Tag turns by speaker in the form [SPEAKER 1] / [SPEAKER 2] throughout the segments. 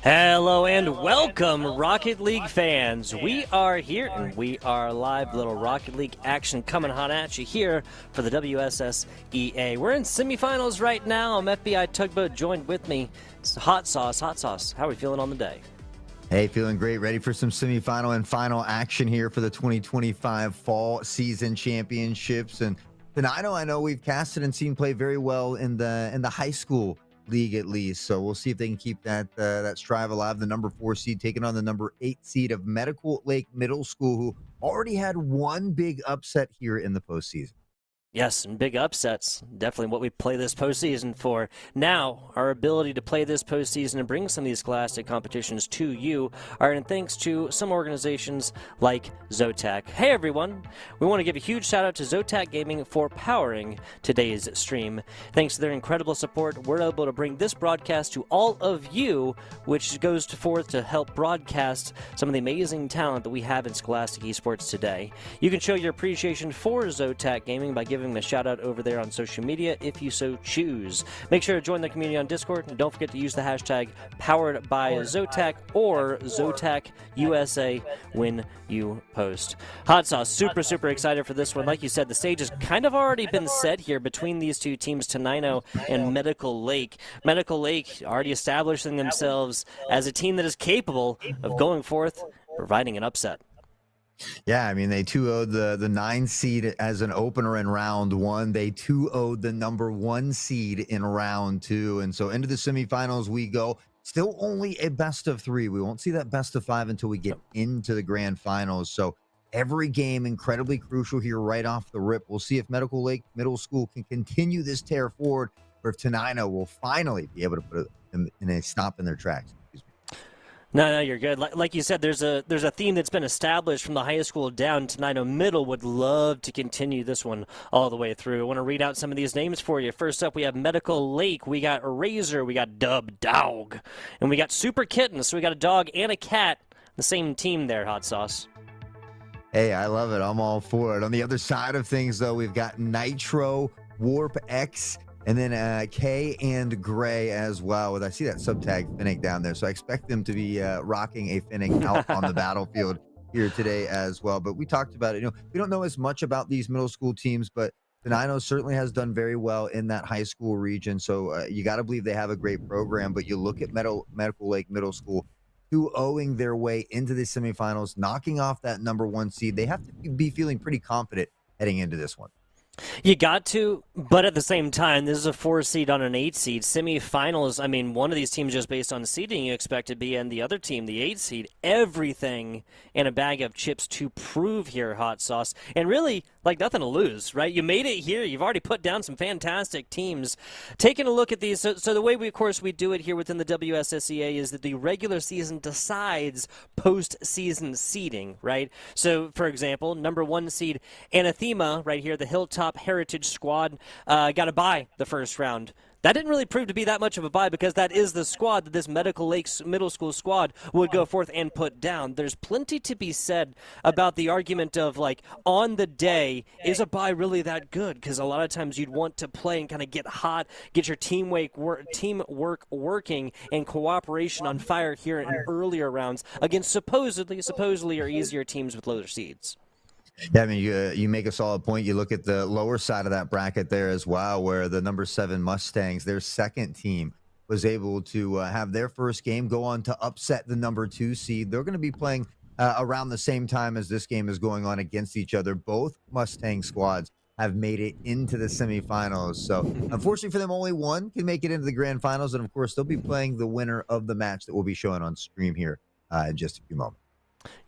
[SPEAKER 1] Hello and welcome, Rocket League fans. We are here and we are live. Little Rocket League action coming hot at you here for the WSSEA. We're in semifinals right now. I'm FBI Tugboat joined with me. It's Hot Sauce. Hot Sauce, how are we feeling on the day?
[SPEAKER 2] Hey, feeling great. Ready for some semifinal and final action here for the 2025 Fall Season Championships. And tonight, I know we've casted and seen play very well in the high school league at least. So we'll see if they can keep that strive alive. The number 4 seed taking on the number 8 seed of Medical Lake Middle School, who already had one big upset here in the postseason.
[SPEAKER 1] Yes, and big upsets. Definitely what we play this postseason for. Now, our ability to play this postseason and bring some of these classic competitions to you are in thanks to some organizations like Zotac. Hey everyone, we want to give a huge shout out to Zotac Gaming for powering today's stream. Thanks to their incredible support, we're able to bring this broadcast to all of you, which goes forth to help broadcast some of the amazing talent that we have in Scholastic Esports today. You can show your appreciation for Zotac Gaming by giving them a shout out over there on social media if you so choose. Make sure to join the community on Discord, and don't forget to use the hashtag powered by Zotac or Zotac USA when you post. Hot Sauce, super excited for this one. Like you said, the stage has kind of already been set here between these two teams, Tenino and Medical Lake. Medical Lake already establishing themselves as a team that is capable of going forth, providing an upset.
[SPEAKER 2] Yeah, I mean, they 2-0'd the 9 seed as an opener in round 1. They 2-0'd the number 1 seed in round 2. And so into the semifinals we go. Still only a best of 3. We won't see that best of 5 until we get into the grand finals. So every game incredibly crucial here right off the rip. We'll see if Medical Lake Middle School can continue this tear forward, or if Tenino will finally be able to put them in a stop in their tracks.
[SPEAKER 1] No, you're good. Like you said, there's a theme that's been established from the high school down. Tenino Middle would love to continue this one all the way through. I want to read out some of these names for you. First up, we have Medical Lake. We got Razor. We got Dub Dog. And we got Super Kitten. So we got a dog and a cat. The same team there, Hot Sauce.
[SPEAKER 2] Hey, I love it. I'm all for it. On the other side of things, though, we've got Nitro, Warp X, and then K and Gray as well. I see that subtag Finnick down there, so I expect them to be rocking a Finnick out on the battlefield here today as well. But we talked about it. We don't know as much about these middle school teams, but Tenino certainly has done very well in that high school region. So you got to believe they have a great program. But you look at Medical Lake Middle School, 2-0ing their way into the semifinals, knocking off that number 1 seed. They have to be feeling pretty confident heading into this one.
[SPEAKER 1] You got to, but at the same time, this is a 4 seed on an 8 seed. Semifinals, I mean, one of these teams just based on seeding you expect to be, and the other team, the 8 seed, everything in a bag of chips to prove here, Hot Sauce. And really, like, nothing to lose, right? You made it here. You've already put down some fantastic teams. Taking a look at these, so the way we do it here within the WSSEA is that the regular season decides postseason seeding, right? So, for example, number 1 seed Anathema, right here, the Hilltop Heritage Squad, got a bye the first round. That didn't really prove to be that much of a bye because that is the squad that this Medical Lakes Middle School squad would go forth and put down. There's plenty to be said about the argument of, like, on the day, is a bye really that good? Because a lot of times you'd want to play and kind of get hot, get your teamwork working, and cooperation on fire here in earlier rounds against supposedly are easier teams with lower seeds.
[SPEAKER 2] Yeah, I mean, you make a solid point. You look at the lower side of that bracket there as well, where the number 7 Mustangs, their second team, was able to have their first game go on to upset the number 2 seed. They're going to be playing around the same time as this game is going on against each other. Both Mustang squads have made it into the semifinals. So, unfortunately for them, only one can make it into the grand finals. And, of course, they'll be playing the winner of the match that we'll be showing on stream here in just a few moments.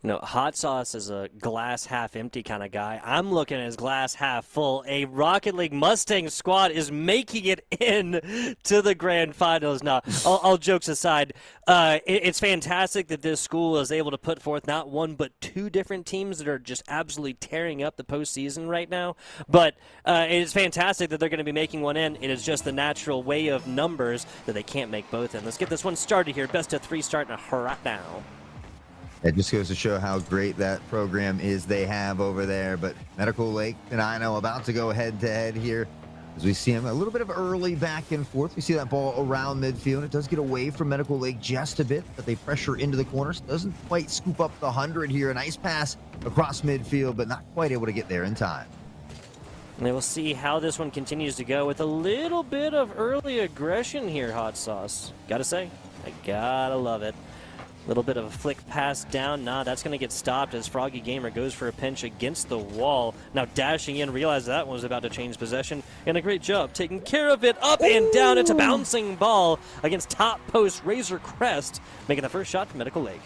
[SPEAKER 1] Hot Sauce is a glass half empty kind of guy. I'm looking at his glass half full. A Rocket League Mustang squad is making it in to the grand finals. Now, all jokes aside, it's fantastic that this school is able to put forth not 1 but 2 different teams that are just absolutely tearing up the postseason right now. But it's fantastic that they're going to be making one in. It is just the natural way of numbers that they can't make both in. Let's get this one started here. Best of 3 starting right now.
[SPEAKER 2] It just goes to show how great that program is they have over there. But Medical Lake and Tenino about to go head-to-head here as we see them a little bit of early back and forth. We see that ball around midfield. It does get away from Medical Lake just a bit, but they pressure into the corners. Doesn't quite scoop up the 100 here. A nice pass across midfield, but not quite able to get there in time.
[SPEAKER 1] And we'll see how this one continues to go with a little bit of early aggression here, Hot Sauce. Gotta say, I gotta love it. Little bit of a flick pass down. Nah, that's going to get stopped as Froggy Gamer goes for a pinch against the wall. Now dashing in, realized that one was about to change possession. And a great job taking care of it. Up and down. It's a bouncing ball against top post Razor Crest, making the first shot for Medical Lake.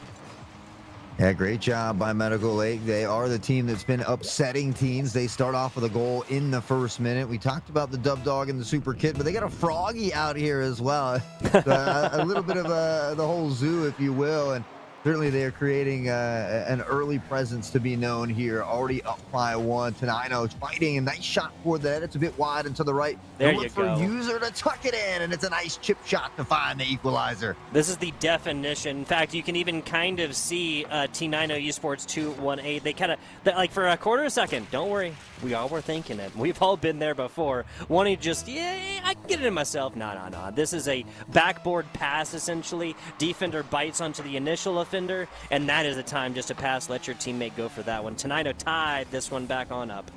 [SPEAKER 2] Yeah, great job by Medical Lake. They are the team that's been upsetting teams. They start off with a goal in the first minute. We talked about the Dub Dog and the Super Kid, but they got a Froggy out here as well. A little bit of the whole zoo, if you will. And certainly they're creating an early presence to be known here. Already up by 1. Tenino's fighting. A nice shot for that. It's a bit wide and to the right.
[SPEAKER 1] There
[SPEAKER 2] Look
[SPEAKER 1] you
[SPEAKER 2] for
[SPEAKER 1] go.
[SPEAKER 2] User to tuck it in, and it's a nice chip shot to find the equalizer.
[SPEAKER 1] This is the definition. In fact, you can even kind of see T9O Esports 218. They kind of, like for a quarter of a second, don't worry, we all were thinking it. We've all been there before. Wanting just, yeah, I can get it in myself. No. This is a backboard pass, essentially. Defender bites onto the initial offender, and that is the time just to pass. Let your teammate go for that one. T9O tied this one back on up.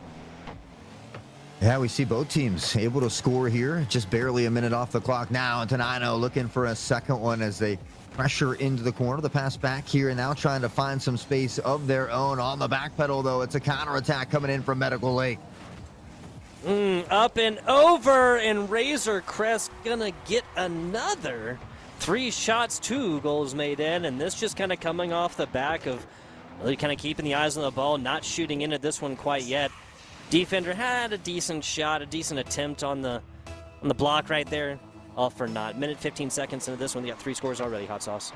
[SPEAKER 2] Yeah, we see both teams able to score here. Just barely a minute off the clock now. And Tenino looking for a second one as they pressure into the corner. The pass back here and now trying to find some space of their own. On the back pedal, though, it's a counterattack coming in from Medical Lake.
[SPEAKER 1] Up and over, and Razor Crest gonna get another. 3 shots, 2 goals made in, and this just kind of coming off the back of really kind of keeping the eyes on the ball, not shooting into this one quite yet. Defender had a decent shot, a decent attempt on the block right there. All for naught. Minute 15 seconds into this one. They got 3 scores already, Hot Sauce.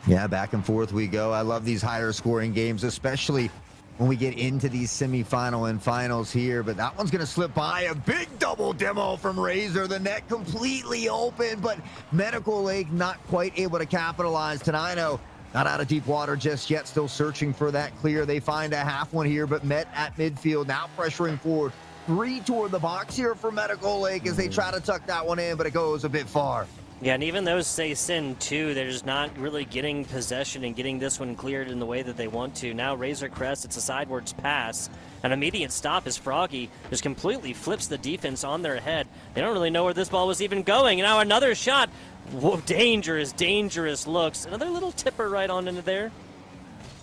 [SPEAKER 2] Yeah, back and forth we go. I love these higher scoring games, especially when we get into these semifinal and finals here. But that one's going to slip by. A big double demo from Razor. The net completely open, but Medical Lake not quite able to capitalize. Tenino not out of deep water just yet, still searching for that clear. They find a half one here, but met at midfield, now pressuring forward. 3 toward the box here for Medical Lake as they try to tuck that one in, but it goes a bit far.
[SPEAKER 1] Yeah, and even those say sin too, they're just not really getting possession and getting this one cleared in the way that they want to. Now Razor Crest, it's a sidewards pass. An immediate stop as Froggy just completely flips the defense on their head. They don't really know where this ball was even going. And now another shot. Whoa, dangerous looks. Another little tipper right on into there.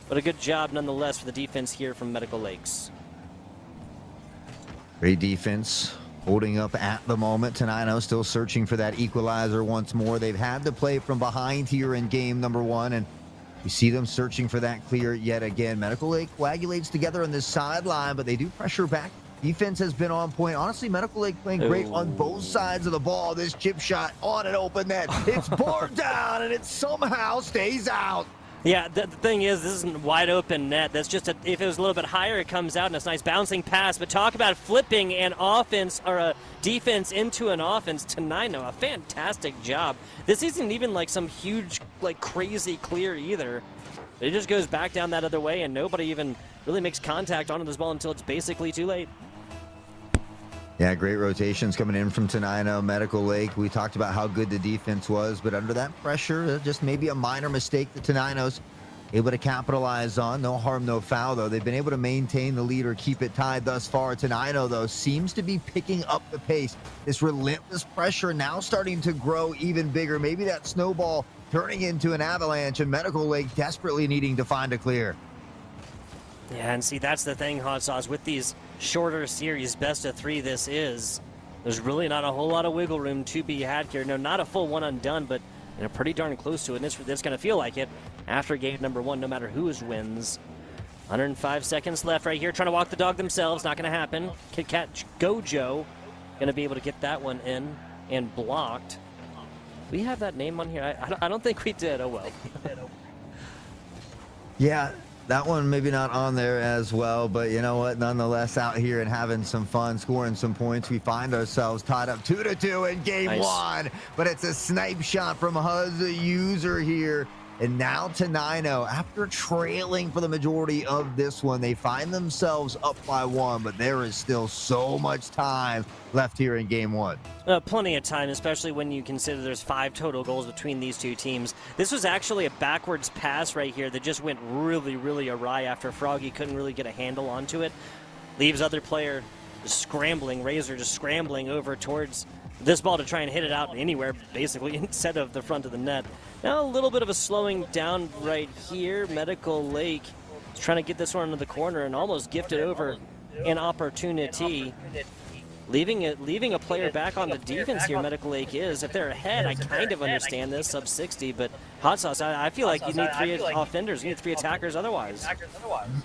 [SPEAKER 1] But a good job nonetheless for the defense here from Medical Lakes.
[SPEAKER 2] Great defense. Holding up at the moment. Tenino still searching for that equalizer once more. They've had to play from behind here in game number 1, and you see them searching for that clear yet again. Medical Lake coagulates together on this sideline, but they do pressure back. Defense has been on point. Honestly, Medical Lake playing great on both sides of the ball. This chip shot on an open net. It's borne down, and it somehow stays out.
[SPEAKER 1] Yeah, the thing is, this isn't wide open net. That's just if it was a little bit higher, it comes out, and it's a nice bouncing pass. But talk about flipping an offense or a defense into an offense. Tenino, a fantastic job. This isn't even like some huge, like crazy clear either. It just goes back down that other way, and nobody even really makes contact onto this ball until it's basically too late.
[SPEAKER 2] Yeah, great rotations coming in from Tenino. Medical Lake, we talked about how good the defense was, but under that pressure, just maybe a minor mistake that Tenino's able to capitalize on. No harm, no foul, though. They've been able to maintain the lead or keep it tied thus far. Tenino, though, seems to be picking up the pace. This relentless pressure now starting to grow even bigger. Maybe that snowball turning into an avalanche, and Medical Lake desperately needing to find a clear.
[SPEAKER 1] Yeah, and see, that's the thing, Hot Sauce, with these shorter series, best of 3 this is, there's really not a whole lot of wiggle room to be had here. No, not a full one undone, but pretty darn close to it, and it's going to feel like it after game number 1, no matter whose wins. 105 seconds left right here, trying to walk the dog themselves, not going to happen. Kit Kat Gojo going to be able to get that one in and blocked. We have that name on here? I don't think we did. Oh, well.
[SPEAKER 2] Yeah. That one maybe not on there as well, but you know what? Nonetheless, out here and having some fun, scoring some points. We find ourselves tied up 2-2 in game 1, but it's a snipe shot from Huz User here. And now Tenino, after trailing for the majority of this one, they find themselves up by 1, but there is still so much time left here in game 1.
[SPEAKER 1] Plenty of time, especially when you consider there's 5 total goals between these two teams. This was actually a backwards pass right here that just went really awry after Froggy couldn't really get a handle onto it. Leaves other player just scrambling, Razor just scrambling over towards this ball to try and hit it out anywhere, basically, instead of the front of the net. Now a little bit of a slowing down right here. Medical Lake is trying to get this one into the corner and almost gifted over an opportunity. Leaving a player back on the defense here, Medical Lake is. If they're ahead, I kind of understand this, sub 60, but Hot Sauce, I feel like you need 3 offenders, you need 3 attackers otherwise.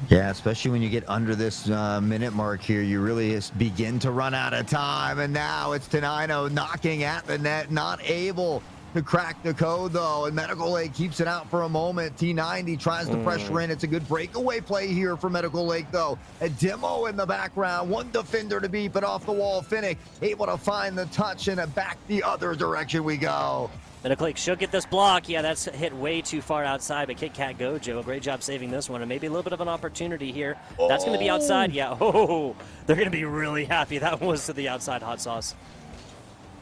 [SPEAKER 2] Yeah, especially when you get under this minute mark here, you really just begin to run out of time. And now it's Tenino knocking at the net, not able to crack the code, though, and Medical Lake keeps it out for a moment. T90 tries to pressure in. It's a good breakaway play here for Medical Lake, though. A demo in the background, one defender to beat, but off the wall, Finnick able to find the touch, and back the other direction we go.
[SPEAKER 1] Medical Lake should get this block. Yeah, that's hit way too far outside, but Kit Kat Gojo, a great job saving this one, and maybe a little bit of an opportunity here. That's going to be outside. Yeah, they're going to be really happy. That one was to the outside, Hot Sauce.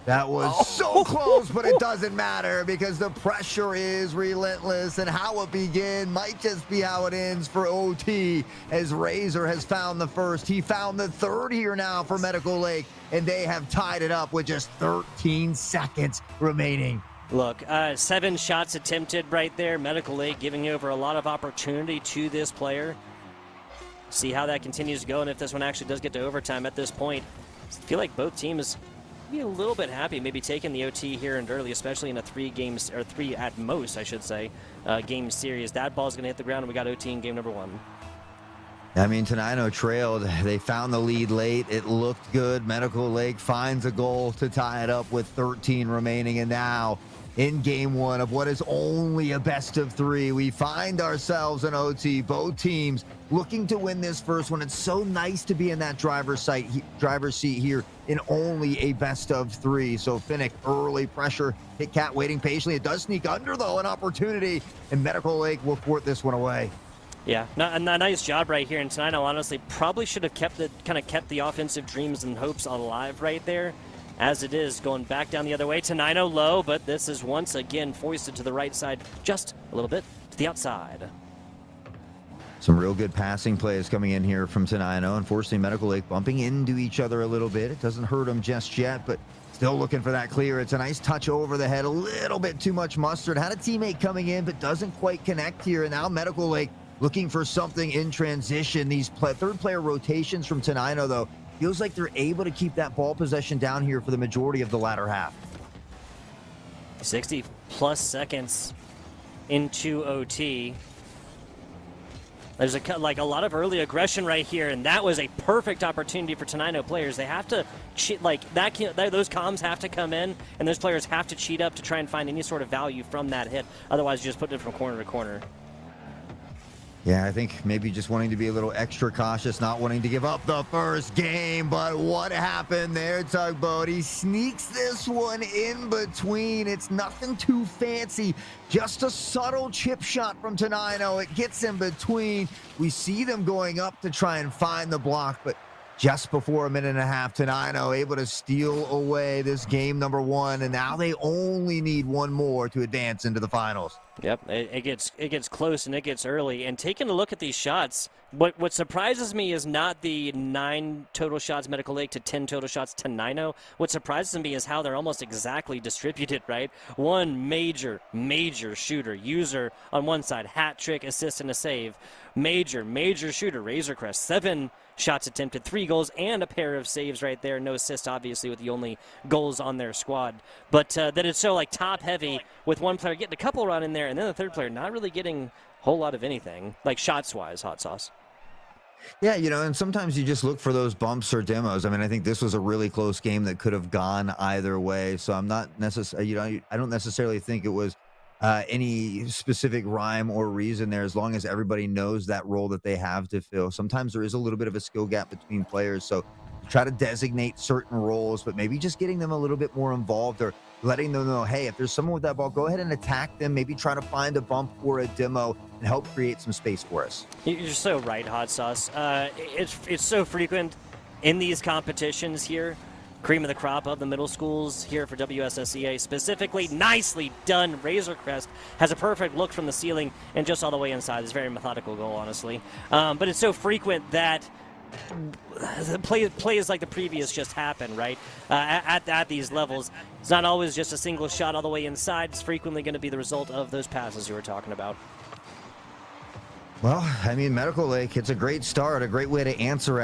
[SPEAKER 2] That was so close, but it doesn't matter because the pressure is relentless, and how it begins might just be how it ends for OT, as Razor has found the first. He found the third here now for Medical Lake, and they have tied it up with just 13 seconds remaining.
[SPEAKER 1] Look, 7 shots attempted right there. Medical Lake giving over a lot of opportunity to this player. See how that continues to go, and if this one actually does get to overtime at this point. I feel like both teams be a little bit happy maybe taking the OT here and early, especially in a 3 games, or 3 at most, I should say, game series. That ball's going to hit the ground, and we got OT in game number 1.
[SPEAKER 2] I mean, Tenino trailed. They found the lead late. It looked good. Medical Lake finds a goal to tie it up with 13 remaining, and now in game 1 of what is only a best of 3, we find ourselves in OT. Both teams looking to win this first one. It's so nice to be in that driver's seat here in only a best of 3. So Finnick, early pressure. Kit Kat waiting patiently. It does sneak under, though, an opportunity, and Medical Lake will thwart this one away.
[SPEAKER 1] Yeah, a nice job right here. And Tenino honestly probably should have kept the offensive dreams and hopes alive right there. As it is, going back down the other way. Tenino low, but this is once again foisted to the right side, just a little bit to the outside.
[SPEAKER 2] Some real good passing plays coming in here from Tenino. Unfortunately, Medical Lake bumping into each other a little bit. It doesn't hurt them just yet, but still looking for that clear. It's a nice touch over the head, a little bit too much mustard. Had a teammate coming in, but doesn't quite connect here. And now Medical Lake looking for something in transition. These third player rotations from Tenino, though, feels like they're able to keep that ball possession down here for the majority of the latter half.
[SPEAKER 1] 60+ seconds into OT. There's a lot of early aggression right here, and that was a perfect opportunity for Tenino players. They have to cheat, those comms have to come in, and those players have to cheat up to try and find any sort of value from that hit. Otherwise, you just put it from corner to corner.
[SPEAKER 2] Yeah, I think maybe just wanting to be a little extra cautious, not wanting to give up the first game. But what happened there, Tugboat? He sneaks this one in between. It's nothing too fancy, just a subtle chip shot from Tenino. It gets in between. We see them going up to try and find the block, but just before a minute and a half, Tenino able to steal away this game number 1, and now they only need one more to advance into the finals.
[SPEAKER 1] Yep, it gets close and it gets early. And taking a look at these shots, what surprises me is not the 9 total shots Medical Lake to 10 total shots to Tenino. What surprises me is how they're almost exactly distributed, right? One major shooter, user on one side, hat trick, assist, and a save. Major shooter, Razor Crest, 7 shots attempted, 3 goals, and a pair of saves right there. No assist, obviously, with the only goals on their squad. But that it's so top-heavy with one player getting a couple run in there, and then the third player not really getting a whole lot of anything, like shots-wise, Hot Sauce.
[SPEAKER 2] Yeah, and sometimes you just look for those bumps or demos. I mean, I think this was a really close game that could have gone either way. So I'm not necessarily, I don't necessarily think it was any specific rhyme or reason there, as long as everybody knows that role that they have to fill. Sometimes there is a little bit of a skill gap between players, so try to designate certain roles, but maybe just getting them a little bit more involved, or letting them know, hey, if there's someone with that ball, go ahead and attack them. Maybe try to find a bump or a demo and help create some space for us. You're
[SPEAKER 1] so right, Hot Sauce. It's so frequent in these competitions here. Cream of the crop of the middle schools here for WSSEA specifically. Nicely done. Razor Crest has a perfect look from the ceiling and just all the way inside. It's a very methodical goal, honestly. But it's so frequent that plays like the previous just happen, right? At these levels, it's not always just a single shot all the way inside. It's frequently going to be the result of those passes you were talking about.
[SPEAKER 2] Well, I mean, Medical Lake, it's a great start, a great way to answer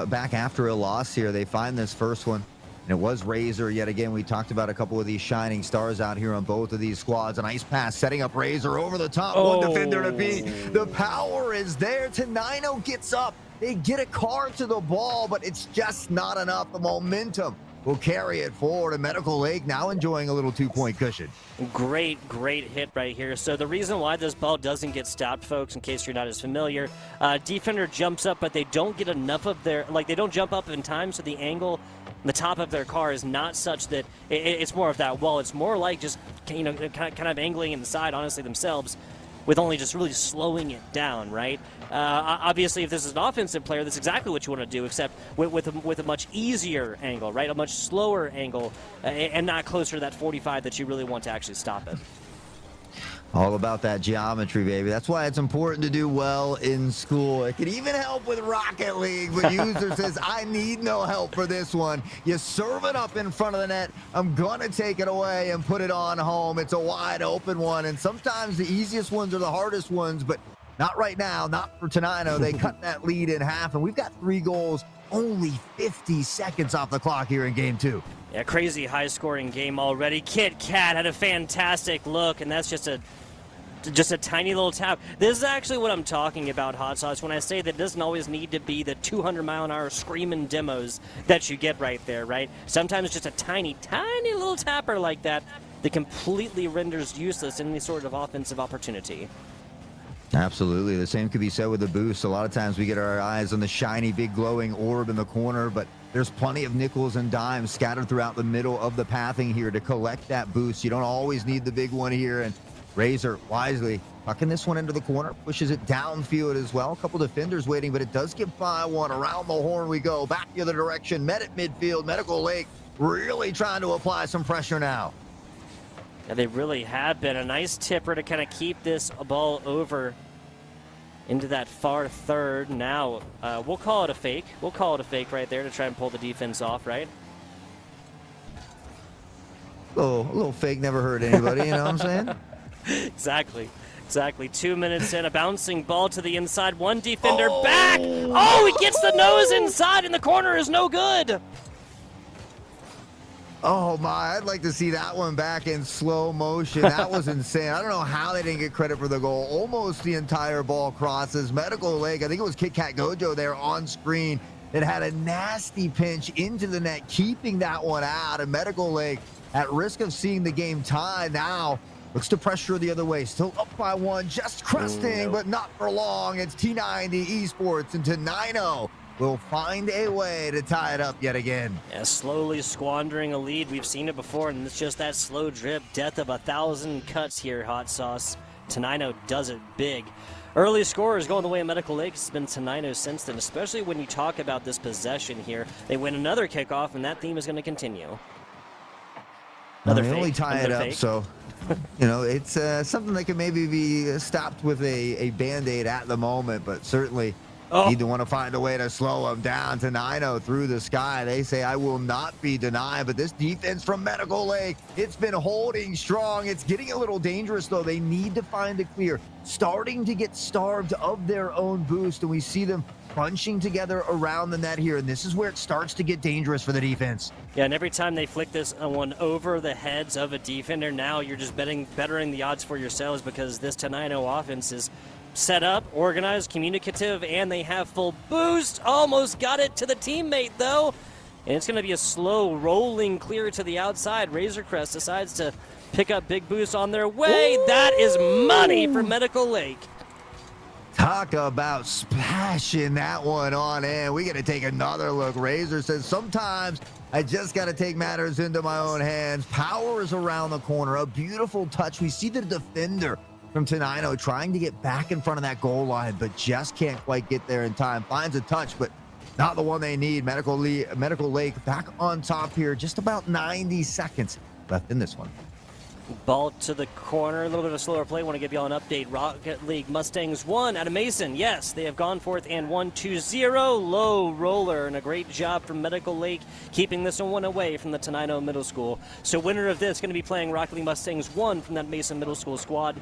[SPEAKER 2] back after a loss here. They find this first one, and it was Razor. Yet again, we talked about a couple of these shining stars out here on both of these squads. A nice pass setting up Razor over the top. One defender to beat. The power is there. Tenino gets up. They get a card to the ball, but it's just not enough. The momentum will carry it forward, and Medical Lake now enjoying a little 2-point cushion.
[SPEAKER 1] Great hit right here. So the reason why this ball doesn't get stopped, folks, in case you're not as familiar, defender jumps up, but they don't get enough of their, they don't jump up in time, so the angle the top of their car is not such that it's more of that wall. It's more like just, kind of angling inside, honestly, themselves, with only just really slowing it down, right? Obviously, if this is an offensive player, that's exactly what you want to do, except with a much easier angle, right? A much slower angle, and not closer to that 45 that you really want to actually stop it.
[SPEAKER 2] All about that geometry, baby. That's why it's important to do well in school. It can even help with Rocket League, but user says, I need no help for this one. You serve it up in front of the net. I'm going to take it away and put it on home. It's a wide open one, and sometimes the easiest ones are the hardest ones, but not right now, not for Tenino. They cut that lead in half, and we've got 3 goals, only 50 seconds off the clock here in game 2.
[SPEAKER 1] Yeah, crazy high-scoring game already. Kit Kat had a fantastic look, and that's just a tiny little tap. This is actually what I'm talking about, Hot Sauce, when I say that it doesn't always need to be the 200-mile-an-hour screaming demos that you get right there, right? Sometimes just a tiny little tapper like that completely renders useless any sort of offensive opportunity.
[SPEAKER 2] Absolutely. The same could be said with the boost. A lot of times we get our eyes on the shiny, big glowing orb in the corner, but there's plenty of nickels and dimes scattered throughout the middle of the pathing here to collect that boost. You don't always need the big one here, and Razor wisely tucking this one into the corner, pushes it downfield as well. A couple defenders waiting, but it does get by one. Around the horn we go, back the other direction. Met at midfield. Medical Lake really trying to apply some pressure now.
[SPEAKER 1] Yeah, they really have been. A nice tipper to kind of keep this ball over into that far third. Now, we'll call it a fake. We'll call it a fake right there to try and pull the defense off, right?
[SPEAKER 2] A little fake never hurt anybody, you know what I'm saying?
[SPEAKER 1] Exactly. 2 minutes in, a bouncing ball to the inside. One defender back. Oh, he gets the nose inside, and the corner is no good.
[SPEAKER 2] Oh my, I'd like to see that one back in slow motion. That was insane. I don't know how they didn't get credit for the goal. Almost the entire ball crosses. Medical Lake, I think it was Kit Kat Gojo there on screen. It had a nasty pinch into the net, keeping that one out. And Medical Lake, at risk of seeing the game tie now, looks to pressure the other way. Still up by 1, just cresting, but not for long. It's T90 Esports, and Tenino will find a way to tie it up yet again.
[SPEAKER 1] Yeah, slowly squandering a lead. We've seen it before, and it's just that slow drip. Death of 1,000 cuts here, Hot Sauce. Tenino does it big. Early scorers going the way of Medical Lake. It's been Tenino since then, especially when you talk about this possession here. They win another kickoff, and that theme is going to continue.
[SPEAKER 2] They only tie it up, so it's something that can maybe be stopped with a Band-Aid at the moment, but certainly need to want to find a way to slow them down. Tenino through the sky. They say, I will not be denied, but this defense from Medical Lake, it's been holding strong. It's getting a little dangerous, though. They need to find a clear. Starting to get starved of their own boost, and we see them bunching together around the net here, and this is where it starts to get dangerous for the defense.
[SPEAKER 1] Yeah, and every time they flick this one over the heads of a defender, now you're just bettering the odds for yourselves, because this Tenino offense is set up, organized, communicative, and they have full boost. Almost got it to the teammate, though. And it's going to be a slow rolling clear to the outside. Razorcrest decides to pick up big boost on their way. Ooh. That is money for Medical Lake.
[SPEAKER 2] Talk about splashing that one on in. We got to take another look. Razor says, sometimes I just got to take matters into my own hands. Power is around the corner. A beautiful touch. We see the defender from Tenino trying to get back in front of that goal line, but just can't quite get there in time. Finds a touch, but not the one they need. Medical Lake back on top here. Just about 90 seconds left in this one.
[SPEAKER 1] Ball to the corner, a little bit of a slower play. Want to give you all an update. Rocket League Mustangs won out of Mason. Yes, they have gone forth and won 2-0. Low roller, and a great job from Medical Lake keeping this one away from the Tenino Middle School. So winner of this going to be playing Rocket League Mustangs 1 from that Mason Middle School squad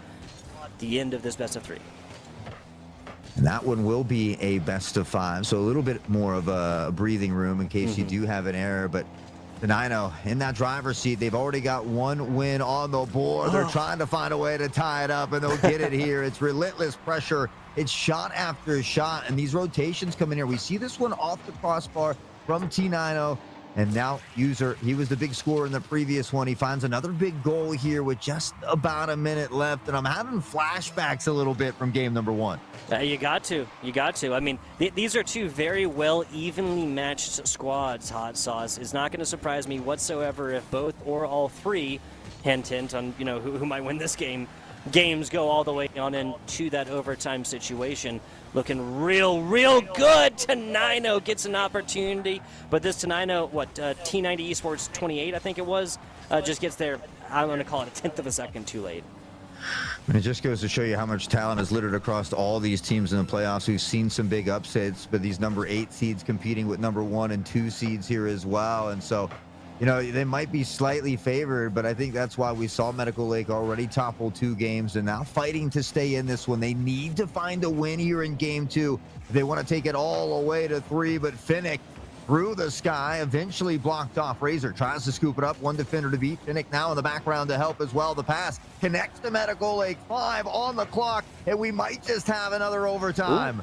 [SPEAKER 1] at the end of this best of 3.
[SPEAKER 2] And that one will be a best of 5, so a little bit more of a breathing room in case you do have an error. But Tenino in that driver's seat, they've already got 1 win on the board. They're trying to find a way to tie it up, and they'll get it here. It's relentless pressure. It's shot after shot, and these rotations come in here. We see this one off the crossbar from Tenino, and now User, he was the big scorer in the previous one. He finds another big goal here with just about a minute left, and I'm having flashbacks a little bit from game number 1.
[SPEAKER 1] You got to. I mean, these are 2 very well evenly matched squads, Hot Sauce. It's not going to surprise me whatsoever if both or all 3, hint on, who might win this game, games go all the way on into that overtime situation. Looking real good. Tenino gets an opportunity, but this Tenino, T90 Esports 28, I think it was, just gets there, I'm going to call it a 10th of a second too late.
[SPEAKER 2] And it just goes to show you how much talent is littered across all these teams in the playoffs. We've seen some big upsets, but these number 8 seeds competing with number 1 and 2 seeds here as well. And so, they might be slightly favored, but I think that's why we saw Medical Lake already topple 2 games and now fighting to stay in this one. They need to find a win here in game 2 if they want to take it all the way to 3, but Finnick through the sky, eventually blocked off. Razor tries to scoop it up. 1 defender to beat. Finnick now in the background to help as well. The pass connects to Medical Lake. 5 on the clock, and we might just have another overtime.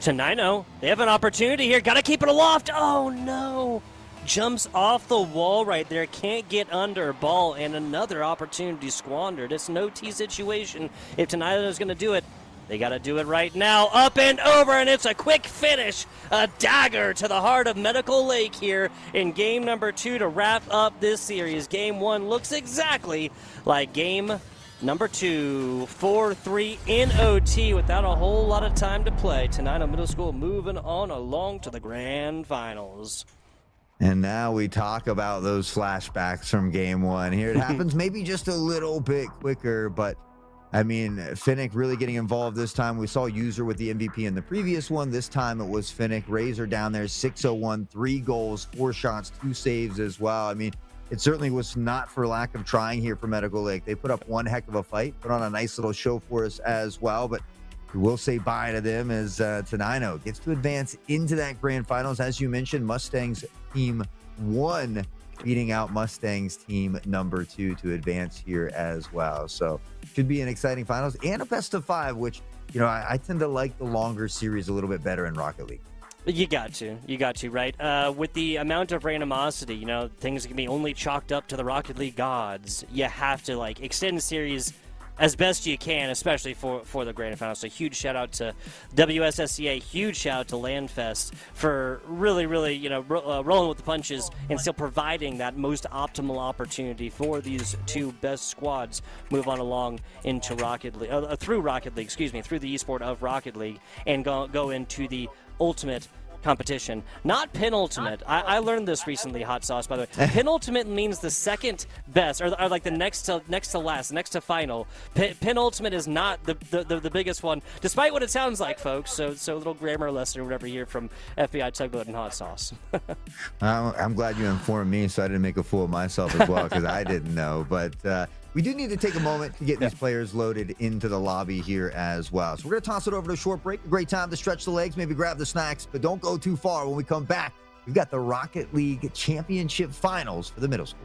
[SPEAKER 1] Tenino, they have an opportunity here. Got to keep it aloft. Oh, no. Jumps off the wall right there. Can't get under ball, and another opportunity squandered. It's no T situation. If Tenino is going to do it, they got to do it right now. Up and over, and it's a quick finish. A dagger to the heart of Medical Lake here in game number 2 to wrap up this series. Game 1 looks exactly like game number 2. 4-3 in OT without a whole lot of time to play. Tenino Middle School moving on along to the grand finals.
[SPEAKER 2] And now we talk about those flashbacks from game 1. Here it happens maybe just a little bit quicker, but I mean, Finnick really getting involved this time. We saw User with the MVP in the previous one. This time it was Finnick. Razor down there, 601, 3 goals, 4 shots, 2 saves as well. I mean, it certainly was not for lack of trying here for Medical Lake. They put up one heck of a fight, put on a nice little show for us as well, but we will say bye to them as Tenino gets to advance into that grand finals. As you mentioned, Mustangs team 1 beating out Mustangs team number 2 to advance here as well. So should be an exciting finals and a best of 5, which, I tend to like the longer series a little bit better in Rocket League.
[SPEAKER 1] You got to, right? With the amount of randomosity, things can be only chalked up to the Rocket League gods. You have to, extend the series as best you can, especially for the grand final. So huge shout out to WSSEA, huge shout out to Landfest for really, rolling with the punches and still providing that most optimal opportunity for these 2 best squads move on along into Rocket League, through the esport of Rocket League and go into the ultimate competition, not penultimate. I learned this recently, Hot Sauce, by the way. Penultimate means the second best, or like the next to last, next to final. Penultimate is not the biggest one, despite what it sounds like, folks. So a little grammar lesson or whatever here from FBI Tugboat and Hot Sauce.
[SPEAKER 2] I'm glad you informed me so I didn't make a fool of myself as well, because I didn't know. But we do need to take a moment to get these players loaded into the lobby here as well. So we're going to toss it over to a short break. A great time to stretch the legs, maybe grab the snacks, but don't go too far. When we come back, we've got the Rocket League Championship Finals for the middle school.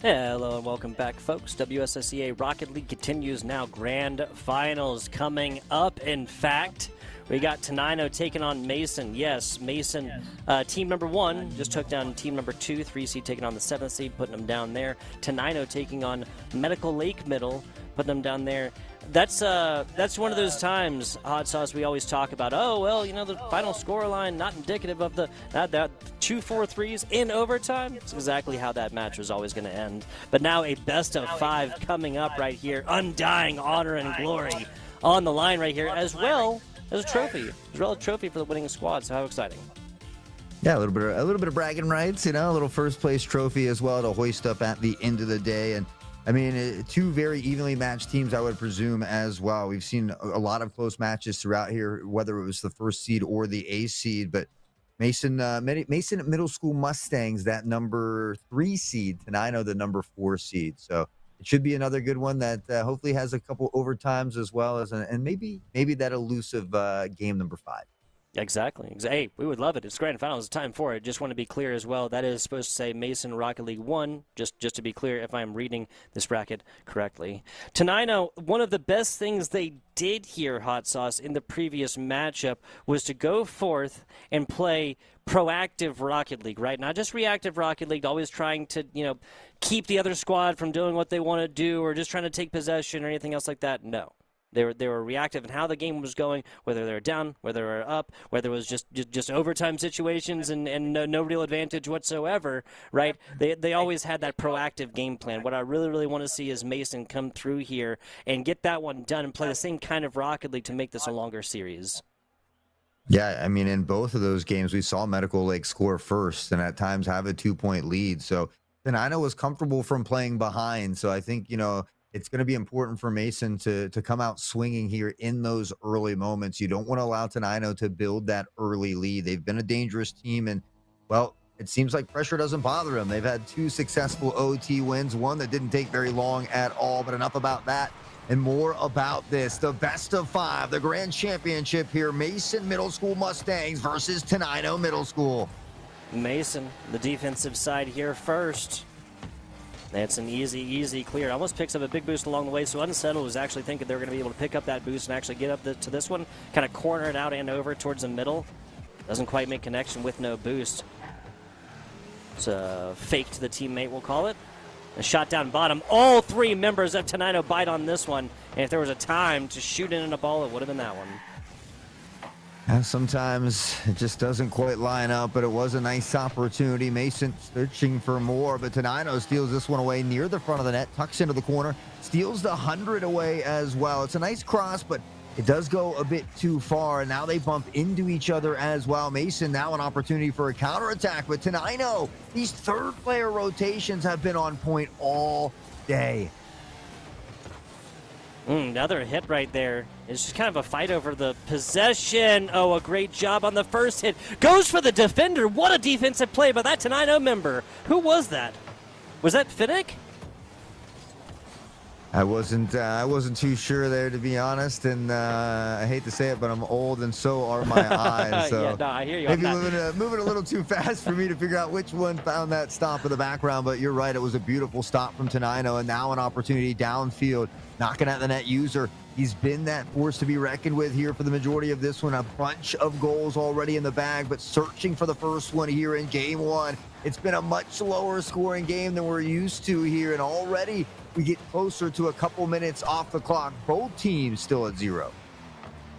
[SPEAKER 1] Hello and welcome back, folks. WSSEA Rocket League continues now. Grand Finals coming up. In fact, we got Tenino taking on Mason. Yes, Mason, team number 1 just took down team number 2. 3 seed taking on the 7th seed, putting them down there. Tenino taking on Medical Lake Middle, putting them down there. That's one of those times, Hot Sauce, we always talk about, oh, well, you know, the final score line not indicative of that 2-4-3s in overtime. It's exactly how that match was always going to end. But now a best of 5 coming up right here. Undying honor and glory on the line right here, as well as a trophy. As well as a trophy for the winning squad. So how exciting.
[SPEAKER 2] Yeah, a little bit of bragging rights, you know, a little first place trophy as well to hoist up at the end of the day. And I mean, 2 very evenly matched teams, I would presume, as well. We've seen a lot of close matches throughout here, whether it was the first seed or the A seed. But Mason Middle School Mustangs, that number 3 seed, Tenino, the number 4 seed. So it should be another good one that hopefully has a couple overtimes as well as, and maybe that elusive game number 5.
[SPEAKER 1] Exactly. Hey, we would love it. It's grand finals. It's time for it. Just want to be clear as well. That is supposed to say Mason Rocket League 1, just to be clear if I'm reading this bracket correctly. Tenino, one of the best things they did here, Hot Sauce, in the previous matchup was to go forth and play proactive Rocket League, right? Not just reactive Rocket League, always trying to, you know, keep the other squad from doing what they want to do or just trying to take possession or anything else like that. No. They were reactive in how the game was going, whether they were down, whether they were up, whether it was just overtime situations and no real advantage whatsoever, right? They always had that proactive game plan. What I really, really want to see is Mason come through here and get that one done and play the same kind of Rocket League to make this a longer series.
[SPEAKER 2] Yeah, I mean, in both of those games, we saw Medical Lake score first and at times have a 2-point lead. So Tenino was comfortable from playing behind. So I think, you know, it's going to be important for Mason to come out swinging here in those early moments. You don't want to allow Tenino to build that early lead. They've been a dangerous team, and, well, it seems like pressure doesn't bother them. They've had 2 successful OT wins, one that didn't take very long at all, but enough about that and more about this. The best of 5, the grand championship here, Mason Middle School Mustangs versus Tenino Middle School.
[SPEAKER 1] Mason, the defensive side here first. That's an easy clear. Almost picks up a big boost along the way, so Unsettled was actually thinking they were going to be able to pick up that boost and actually get up to this one, kind of corner it out and over towards the middle. Doesn't quite make connection with no boost. It's a fake to the teammate, we'll call it. A shot down bottom. All 3 members of Tenino bite on this one, and if there was a time to shoot in a ball, it would have been that one.
[SPEAKER 2] Sometimes it just doesn't quite line up, but it was a nice opportunity. Mason searching for more, but Tenino steals this one away near the front of the net, tucks into the corner, steals the 100 away as well. It's a nice cross, but it does go a bit too far, and now they bump into each other as well. Mason now an opportunity for a counterattack, but Tenino, these third-player rotations have been on point all day.
[SPEAKER 1] Another hit right there. It's just kind of a fight over the possession. Oh, a great job on the first hit. Goes for the defender. What a defensive play by that Tenino member. Who was that? Was that Finnick?
[SPEAKER 2] I wasn't too sure there, to be honest, and I hate to say it, but I'm old and so are my eyes. So
[SPEAKER 1] yeah, no, I hear you.
[SPEAKER 2] Maybe moving a little too fast for me to figure out which one found that stop in the background, but you're right. It was a beautiful stop from Tenino, and now an opportunity downfield, knocking at the net user. He's been that force to be reckoned with here for the majority of this one. A bunch of goals already in the bag, but searching for the first one here in game 1. It's been a much lower scoring game than we're used to here, and already we get closer to a couple minutes off the clock. Both teams still at 0.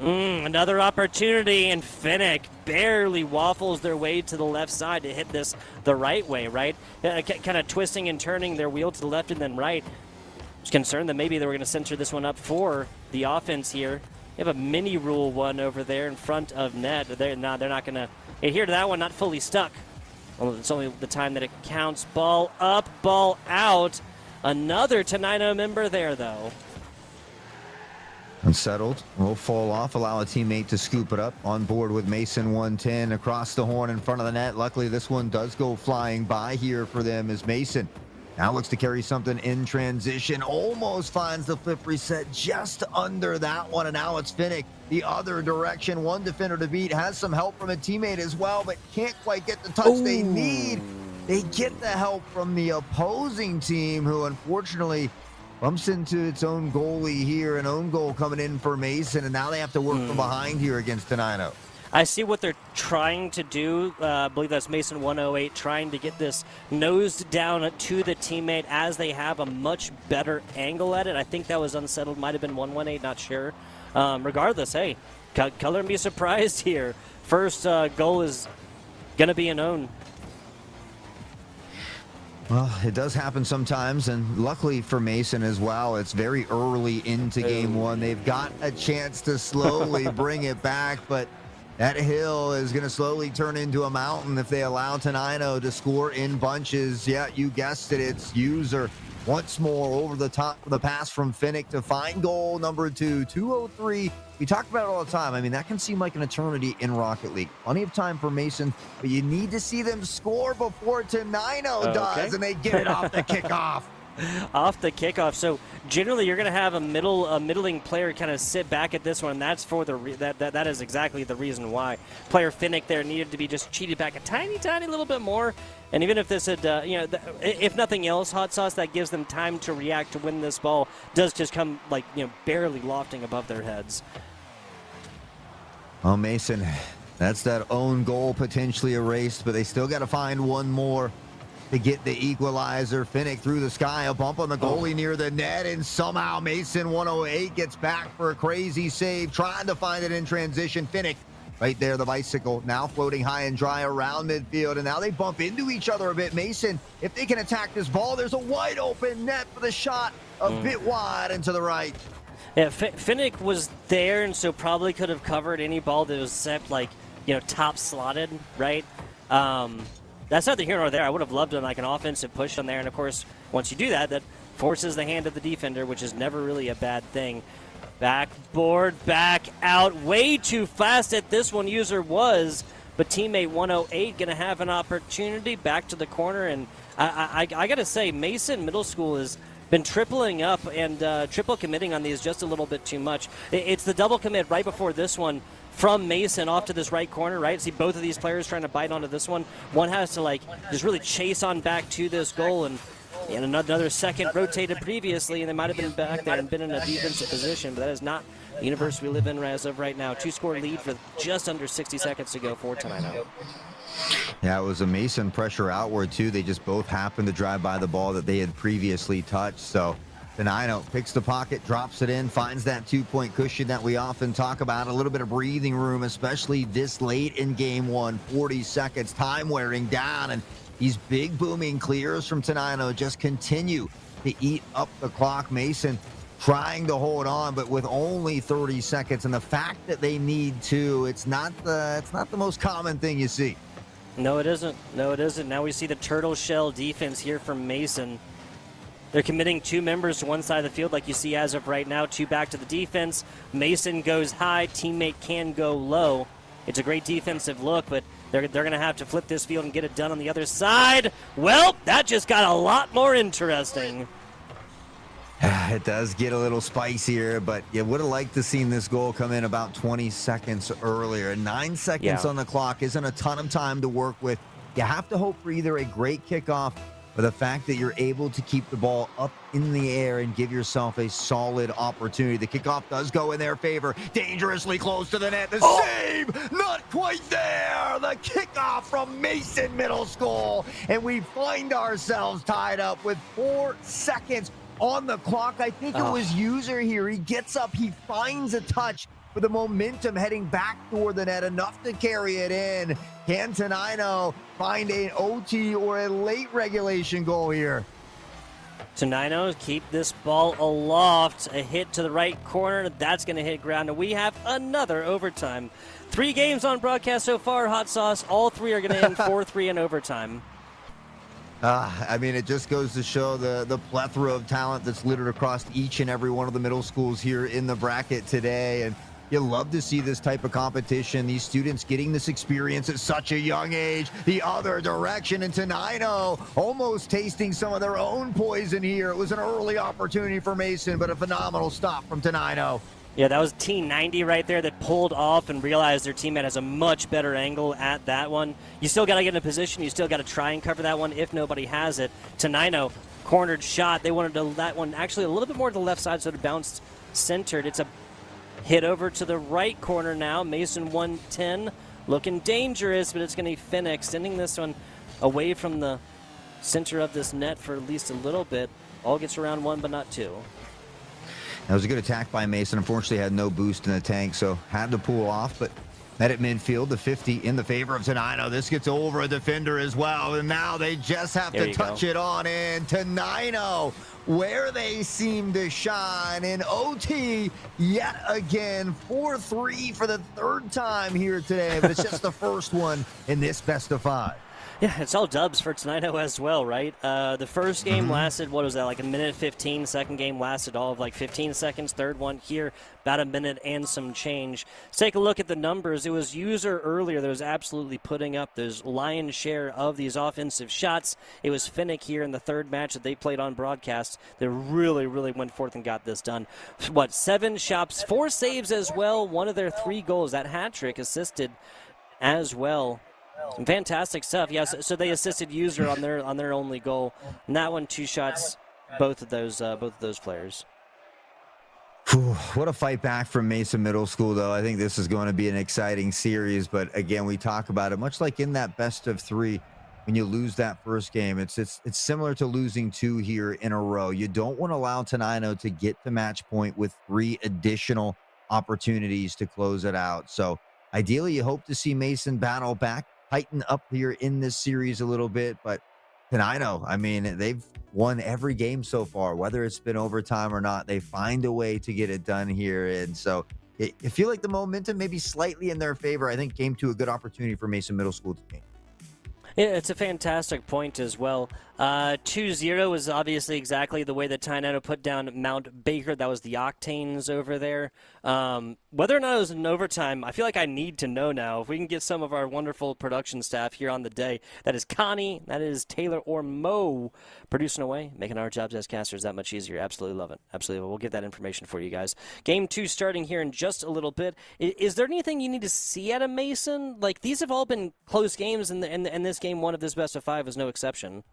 [SPEAKER 1] Another opportunity, and Finnick barely waffles their way to the left side to hit this the right way, right? Kind of twisting and turning their wheel to the left and then right. I was concerned that maybe they were going to center this one up for the offense here. They have a mini rule one over there in front of net. They're not going to adhere to that one, not fully stuck. Well, it's only the time that it counts. Ball up, ball out. Another Tenino member there, though.
[SPEAKER 2] Unsettled. Will fall off, allow a teammate to scoop it up. On board with Mason 110 across the horn in front of the net. Luckily, this one does go flying by here for them as Mason now looks to carry something in transition. Almost finds the flip reset just under that one, and now it's Finnick the other direction. One defender to beat, has some help from a teammate as well, but can't quite get the touch they need. they get the help from the opposing team, who unfortunately bumps into its own goalie here. An own goal coming in for Mason, and now they have to work from behind here against Tenino.
[SPEAKER 1] I see what they're trying to do. I believe that's Mason 108 trying to get this nosed down to the teammate as they have a much better angle at it. I think that was unsettled. Might have been 118, not sure. Regardless, hey, color me surprised here. First goal is going to be an own.
[SPEAKER 2] Well, it does happen sometimes, and luckily for Mason as well, it's very early into game one. They've got a chance to slowly bring it back, but that hill is going to slowly turn into a mountain if they allow Tenino to score in bunches. Yeah, you guessed it. It's User once more over the top of the pass from Finnick to find goal number 203. We talk about it all the time. I mean, that can seem like an eternity in Rocket League. Plenty of time for Mason, but you need to see them score before Tenino does, and they get it off the kickoff.
[SPEAKER 1] Off the kickoff. So generally, you're going to have a middling player kind of sit back at this one. That's for the that is exactly the reason why player Finnick there needed to be just cheated back a tiny little bit more. And even if this had, if nothing else, hot sauce, that gives them time to react to when this ball does just come barely lofting above their heads.
[SPEAKER 2] Oh, Mason, that's that own goal potentially erased, but they still got to find one more to get the equalizer. Finnick through the sky, a bump on the goalie near the net, and somehow Mason 108 gets back for a crazy save, trying to find it in transition. Finnick right there, the bicycle, now floating high and dry around midfield, and now they bump into each other a bit. Mason, if they can attack this ball, there's a wide open net for the shot, a bit wide and to the right.
[SPEAKER 1] Yeah, Finnick was there, and so probably could have covered any ball that was set top slotted, right? That's neither here nor there. I would have loved an offensive push on there, and of course, once you do that, that forces the hand of the defender, which is never really a bad thing. Backboard, back out, way too fast at this one. User was, but teammate 108 going to have an opportunity back to the corner, and I got to say, Mason Middle School has been tripling up and triple committing on these just a little bit too much. It's the double commit right before this one from Mason off to this right corner, right? See both of these players trying to bite onto this one. One has to just really chase on back to this goal, and another second rotated previously, and they might have been back there and been in a defensive position, but that is not the universe we live in as of right now. 2-score lead for just under 60 seconds to go for Tenino.
[SPEAKER 2] Yeah, it was a Mason pressure outward, too. They just both happened to drive by the ball that they had previously touched. So Tenino picks the pocket, drops it in, finds that 2-point cushion that we often talk about. A little bit of breathing room, especially this late in game one. 40 seconds, time wearing down, and these big booming clears from Tenino just continue to eat up the clock. Mason trying to hold on, but with only 30 seconds, and the fact that they need to, it's not the most common thing you see.
[SPEAKER 1] No, it isn't. No, it isn't. Now we see the turtle shell defense here from Mason. They're committing two members to one side of the field like you see as of right now, two back to the defense. Mason goes high, teammate can go low. It's a great defensive look, but they're going to have to flip this field and get it done on the other side. Well, that just got a lot more interesting.
[SPEAKER 2] It does get a little spicier, but you would have liked to seen this goal come in about 20 seconds earlier. 9 seconds on the clock isn't a ton of time to work with. You have to hope for either a great kickoff or the fact that you're able to keep the ball up in the air and give yourself a solid opportunity. The kickoff does go in their favor. Dangerously close to the net. The save, not quite there. The kickoff from Mason Middle School. And we find ourselves tied up with 4 seconds on the clock. I think it was User here. He gets up, he finds a touch with the momentum heading back toward the net, enough to carry it in. Can Tenino find an OT or a late regulation goal here?
[SPEAKER 1] Tenino keep this ball aloft. A hit to the right corner. That's going to hit ground. And we have another overtime. 3 games on broadcast so far, Hot Sauce. All 3 are going to end 4-3 in overtime.
[SPEAKER 2] I mean, it just goes to show the plethora of talent that's littered across each and every one of the middle schools here in the bracket today. And you love to see this type of competition, these students getting this experience at such a young age. The other direction, and Tenino almost tasting some of their own poison here. It was an early opportunity for Mason, but a phenomenal stop from Tenino.
[SPEAKER 1] Yeah, that was T90 right there that pulled off and realized their teammate has a much better angle at that one. You still got to get in a position. You still got to try and cover that one if nobody has it. Tenino, cornered shot. They wanted to that one actually a little bit more to the left side, so it bounced centered. It's a hit over to the right corner now. Mason 110 looking dangerous, but it's going to be Finn extending this one away from the center of this net for at least a little bit. All gets around one, but not two.
[SPEAKER 2] That was a good attack by Mason. Unfortunately, had no boost in the tank, so had to pull off, but met at midfield. The 50 in the favor of Tenino. This gets over a defender as well, and now they just have to touch it on in. Tenino, where they seem to shine in OT yet again. 4-3 for the third time here today, but it's just the first one in this best of 5.
[SPEAKER 1] Yeah, it's all dubs for Tenino as well, right? The first game lasted, what was that, like a minute 15. Second game lasted all of like 15 seconds. Third one here, about a minute and some change. Let's take a look at the numbers. It was User earlier that was absolutely putting up those lion's share of these offensive shots. It was Finnick here in the third match that they played on broadcast that really went forth and got this done. 7 shots, 4 saves as well. One of their 3 goals, that hat trick assisted as well. Fantastic stuff. Yes, so they assisted User on their only goal. And that one, 2 shots, both of those players.
[SPEAKER 2] Whew, what a fight back from Mason Middle School, though. I think this is going to be an exciting series. But again, we talk about it much like in that best of 3. When you lose that first game, it's similar to losing 2 here in a row. You don't want to allow Tenino to get to match point with 3 additional opportunities to close it out. So ideally, you hope to see Mason battle back, tighten up here in this series a little bit. But Tenino, I mean, they've won every game so far, whether it's been overtime or not. They find a way to get it done here. And so I feel like the momentum may be slightly in their favor. I think game 2, a good opportunity for Mason Middle School to game.
[SPEAKER 1] Yeah, it's a fantastic point as well. 2-0 is obviously exactly the way that Tenino put down Mount Baker. That was the Octanes over there. Whether or not it was in overtime, I feel like I need to know now. If we can get some of our wonderful production staff here on the day. That is Connie, that is Taylor or Mo producing away, making our jobs as casters that much easier. Absolutely love it. Absolutely. We'll get that information for you guys. Game 2 starting here in just a little bit. Is there anything you need to see out of Mason? Like, these have all been close games, and this game 1 of this best of 5 is no exception.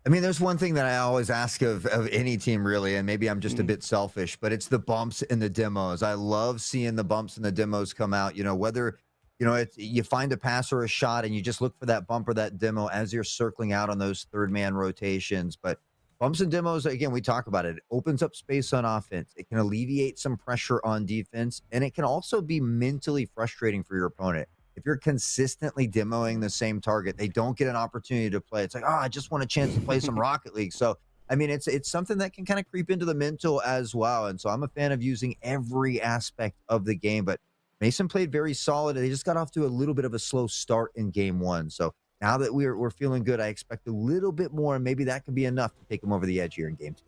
[SPEAKER 2] I mean, there's one thing that I always ask of any team, really, and maybe I'm just a bit selfish, but it's the bumps and the demos. I love seeing the bumps and the demos come out, whether, you find a pass or a shot and you just look for that bump or that demo as you're circling out on those third-man rotations. But bumps and demos, again, we talk about it. It opens up space on offense. It can alleviate some pressure on defense, and it can also be mentally frustrating for your opponent. If you're consistently demoing the same target, they don't get an opportunity to play. It's like, I just want a chance to play some Rocket League. So, I mean, it's something that can kind of creep into the mental as well. And so I'm a fan of using every aspect of the game. But Mason played very solid. They just got off to a little bit of a slow start in game 1. So now that we're feeling good, I expect a little bit more, and maybe that can be enough to take them over the edge here in game 2.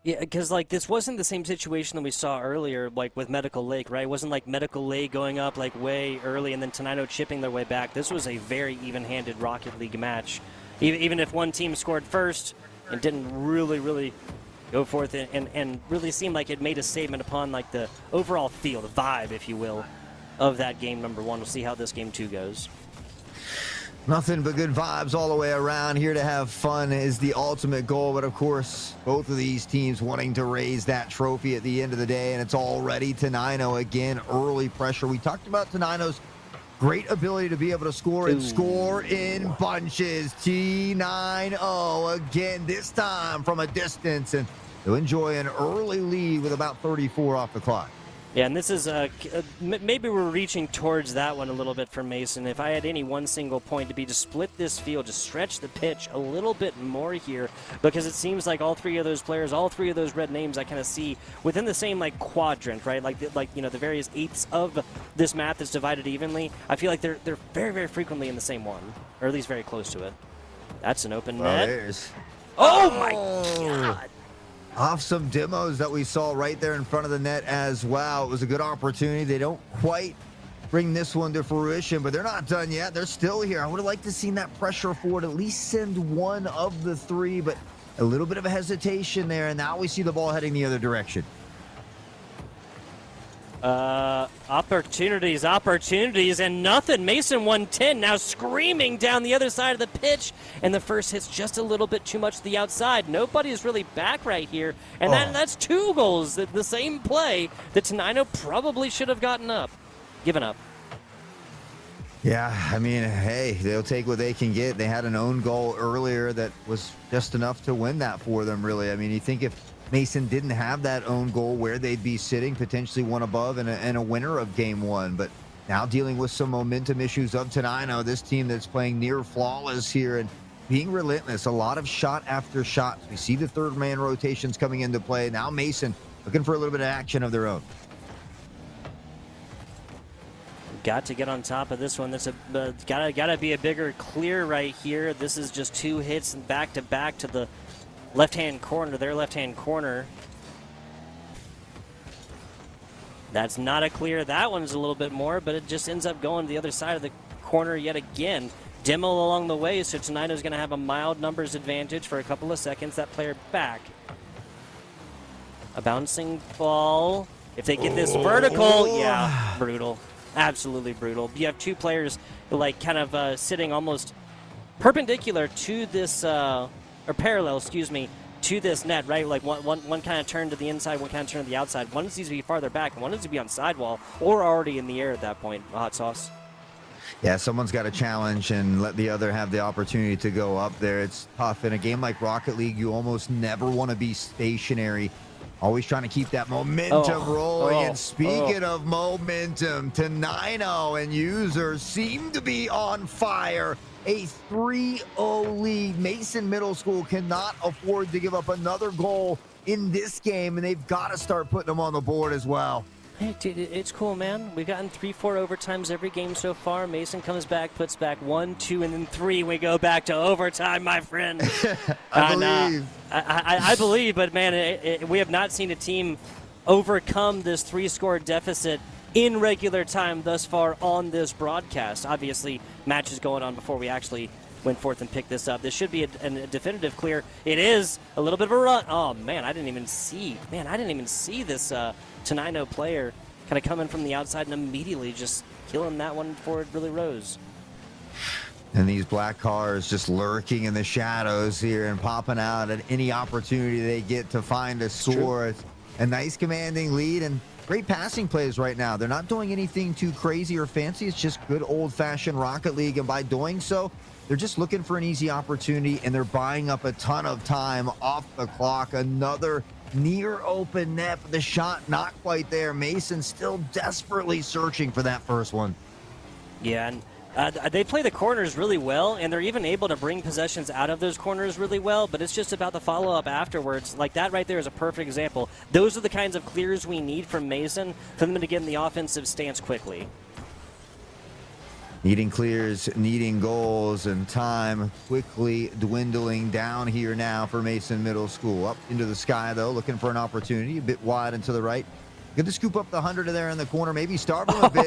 [SPEAKER 1] Yeah, because, this wasn't the same situation that we saw earlier, with Medical Lake, right? It wasn't like Medical Lake going up, way early and then Tenino chipping their way back. This was a very even-handed Rocket League match. Even if one team scored first and didn't really go forth and really seemed like it made a statement upon, the overall feel, the vibe, if you will, of that game number 1. We'll see how this game 2 goes.
[SPEAKER 2] Nothing but good vibes all the way around. Here to have fun is the ultimate goal. But, of course, both of these teams wanting to raise that trophy at the end of the day. And it's already Tenino again. Early pressure. We talked about Tenino's great ability to be able to score and score in bunches. T90 again, this time from a distance. And they'll enjoy an early lead with about 34 off the clock.
[SPEAKER 1] Yeah, and this is maybe we're reaching towards that one a little bit for Mason. If I had any one single point to be to split this field, to stretch the pitch a little bit more here, because it seems like all 3 of those players, all 3 of those red names I kind of see within the same quadrant, right? The various eighths of this map that's divided evenly. I feel like they're very frequently in the same one, or at least very close to it. That's an open net. Oh my God!
[SPEAKER 2] Off some demos that we saw right there in front of the net as well. It was a good opportunity. They don't quite bring this one to fruition, but they're not done yet. They're still here. I would have liked to seen that pressure forward, at least send one of the 3, but a little bit of a hesitation there, and now we see the ball heading the other direction.
[SPEAKER 1] Opportunities, and nothing. Mason 110 now screaming down the other side of the pitch, and the first hit's just a little bit too much to the outside. Nobody's really back right here, and that's 2 goals. The same play that Tenino probably should have given up.
[SPEAKER 2] Yeah, I mean, hey, they'll take what they can get. They had an own goal earlier that was just enough to win that for them, really. I mean, you think if Mason didn't have that own goal, where they'd be sitting, potentially one above and a winner of game 1. But now dealing with some momentum issues of Tenino, this team that's playing near flawless here and being relentless. A lot of shot after shot. We see the third man rotations coming into play. Now Mason looking for a little bit of action of their own.
[SPEAKER 1] Got to get on top of this one. That's gotta be a bigger clear right here. This is just 2 hits back to back to the left-hand corner, their left-hand corner. That's not a clear. That one's a little bit more, but it just ends up going to the other side of the corner yet again. Demo along the way, so Tenino's going to have a mild numbers advantage for a couple of seconds. That player back. A bouncing ball. If they get this vertical, yeah, brutal. Absolutely brutal. You have 2 players like kind of sitting almost perpendicular to this, or parallel, excuse me, to this net, right? Like one kind of turn to the inside, one kind of turn to the outside. One needs to be farther back, and one needs to be on sidewall or already in the air at that point. Hot sauce.
[SPEAKER 2] Yeah, someone's got to challenge and let the other have the opportunity to go up there. It's tough. In a game like Rocket League, you almost never want to be stationary. Always trying to keep that momentum rolling. And speaking of momentum, Tenino and users seem to be on fire. A 3-0 lead. Mason Middle School cannot afford to give up another goal in this game, and they've got to start putting them on the board as well.
[SPEAKER 1] Hey, dude, it's cool, man. We've gotten 3-4 overtimes every game so far. Mason comes back, puts back 1, 2, and then 3. We go back to overtime, my friend.
[SPEAKER 2] I believe.
[SPEAKER 1] I believe, but, man, we have not seen a team overcome this 3-score deficit in regular time thus far on this broadcast. Obviously, matches going on before we actually went forth and picked this up. This should be a definitive clear. It is a little bit of a run. Oh, man, I didn't even see this Tenino player kind of coming from the outside and immediately just killing that one before it really rose.
[SPEAKER 2] And these black cars just lurking in the shadows here and popping out at any opportunity they get to find a score. It's a nice commanding lead and great passing plays right now. They're not doing anything too crazy or fancy. It's just good old-fashioned Rocket League, and by doing so, they're just looking for an easy opportunity, and they're buying up a ton of time off the clock. Another near open net, but the shot not quite there. Mason still desperately searching for that first one.
[SPEAKER 1] Yeah, and they play the corners really well, and they're even able to bring possessions out of those corners really well, but it's just about the follow-up afterwards. Like that right there is a perfect example. Those are the kinds of clears we need from Mason for them to get in the offensive stance quickly.
[SPEAKER 2] Needing clears, needing goals, and time quickly dwindling down here now for Mason Middle School. Up into the sky, though, looking for an opportunity. A bit wide and to the right. Good to scoop up the 100 there in the corner, maybe starve him a bit.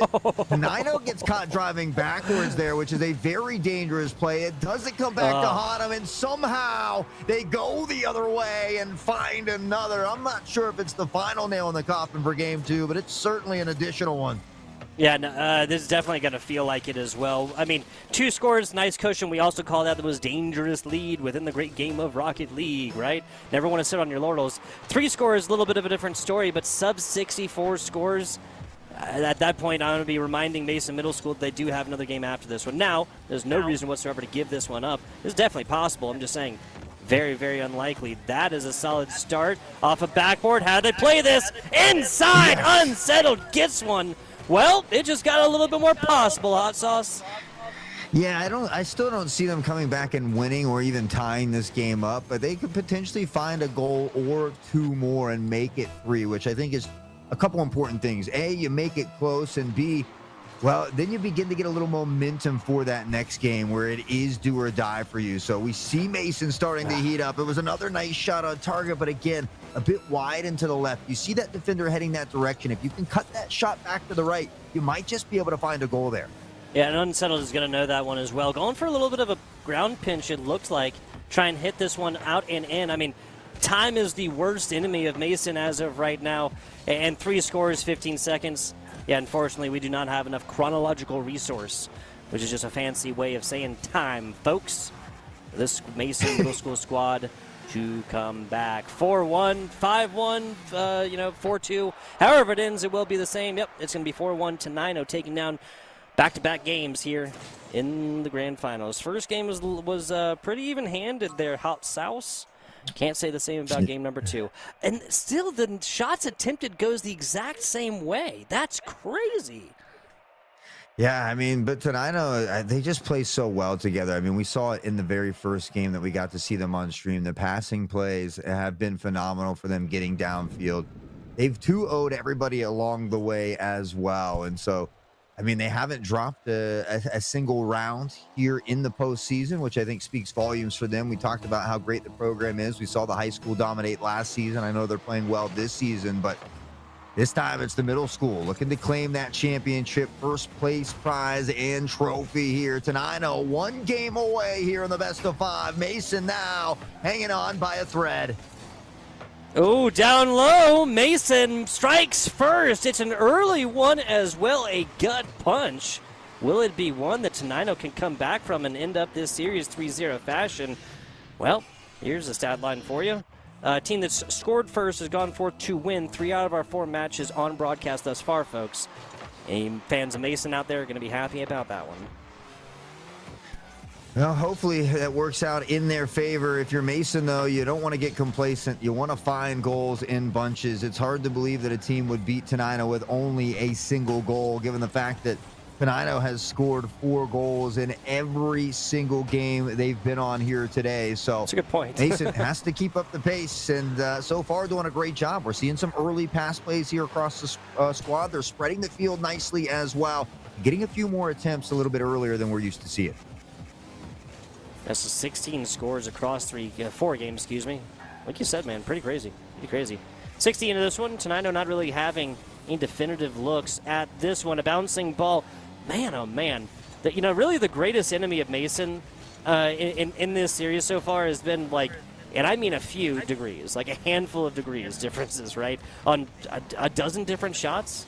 [SPEAKER 2] Nino gets caught driving backwards there, which is a very dangerous play. It doesn't come back to haunt him, and somehow they go the other way and find another. I'm not sure if it's the final nail in the coffin for game 2, but it's certainly an additional one.
[SPEAKER 1] Yeah, no, this is definitely going to feel like it as well. I mean, 2 scores, nice cushion. We also call that the most dangerous lead within the great game of Rocket League, right? Never want to sit on your laurels. 3 scores, a little bit of a different story, but sub-64 scores. At that point, I'm going to be reminding Mason Middle School that they do have another game after this one. Now, there's no reason whatsoever to give this one up. It's definitely possible. I'm just saying, very, very unlikely. That is a solid start off a backboard. How do they play this? Inside, unsettled, gets one. Well, it just got a little bit more possible, Hot Sauce.
[SPEAKER 2] Yeah, I still don't see them coming back and winning or even tying this game up, but they could potentially find a goal or 2 more and make it 3, which I think is a couple important things. A, you make it close, and B, well, then you begin to get a little momentum for that next game where it is do or die for you. So we see Mason starting to heat up. It was another nice shot on target, but again, a bit wide and to the left. You see that defender heading that direction. If you can cut that shot back to the right, you might just be able to find a goal there.
[SPEAKER 1] Yeah, and Unsettled is going to know that one as well. Going for a little bit of a ground pinch, it looks like. Try and hit this one out and in. I mean, time is the worst enemy of Mason as of right now, and 3 scores, 15 seconds. Yeah, unfortunately, we do not have enough chronological resource, which is just a fancy way of saying time, folks. This Mason Middle School squad to come back. 4-1, 5-1, 4-2. However it ends, it will be the same. Yep, it's going to be 4-1 to 9-0, taking down back-to-back games here in the grand finals. First game was pretty even-handed there, Hot Sauce. Can't say the same about game number 2. And still, the shots attempted goes the exact same way. That's crazy.
[SPEAKER 2] Yeah, I mean, but Tenino, they just play so well together. I mean, we saw it in the very first game that we got to see them on stream. The passing plays have been phenomenal for them getting downfield. They've 2-0'd everybody along the way as well. And so, I mean, they haven't dropped a single round here in the postseason, which I think speaks volumes for them. We talked about how great the program is. We saw the high school dominate last season. I know they're playing well this season, but this time it's the middle school looking to claim that championship first place prize and trophy here. Tenino 1 game away here in the best of 5. Mason now hanging on by a thread.
[SPEAKER 1] Oh, down low. Mason strikes first. It's an early one as well, a gut punch. Will it be one that Tenino can come back from and end up this series 3-0 fashion? Well, here's the stat line for you. Team that's scored first has gone forth to win 3 out of our 4 matches on broadcast thus far, folks. Any fans of Mason out there are going to be happy about that one.
[SPEAKER 2] Well, hopefully that works out in their favor. If you're Mason, though, you don't want to get complacent. You want to find goals in bunches. It's hard to believe that a team would beat Tenino with only a single goal, given the fact that Tenino has scored 4 goals in every single game they've been on here today. So
[SPEAKER 1] that's a good point.
[SPEAKER 2] Mason has to keep up the pace, and so far doing a great job. We're seeing some early pass plays here across the squad. They're spreading the field nicely as well, getting a few more attempts a little bit earlier than we're used to see it.
[SPEAKER 1] That's 16 scores across 4 games, excuse me. Like you said, man, pretty crazy. 60 into this one. Tenino not really having any definitive looks at this one. A bouncing ball. Man, oh man. Really the greatest enemy of Mason in this series so far has been and I mean a few degrees, like a handful of degrees differences, right? On a dozen different shots.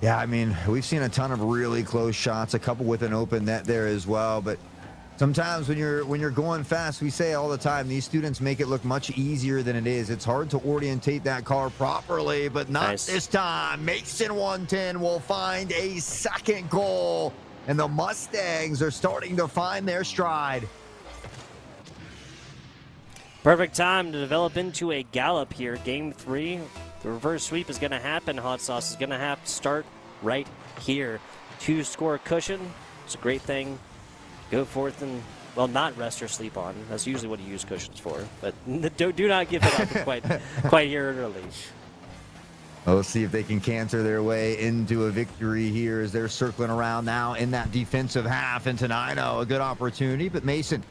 [SPEAKER 2] Yeah, I mean, we've seen a ton of really close shots, a couple with an open net there as well. But sometimes when you're going fast, we say all the time, these students make it look much easier than it is. It's hard to orientate that car properly, but not this time. Mason 110 will find a second goal, and the Mustangs are starting to find their stride.
[SPEAKER 1] Perfect time to develop into a gallop here. Game 3. The reverse sweep is going to happen. Hot Sauce is going to have to start right here. 2-score cushion. It's a great thing. Go forth and, well, not rest or sleep on. That's usually what you use cushions for. But do not give it up quite here early.
[SPEAKER 2] We'll see if they can canter their way into a victory here as they're circling around now in that defensive half. And Tenino, a good opportunity, but Mason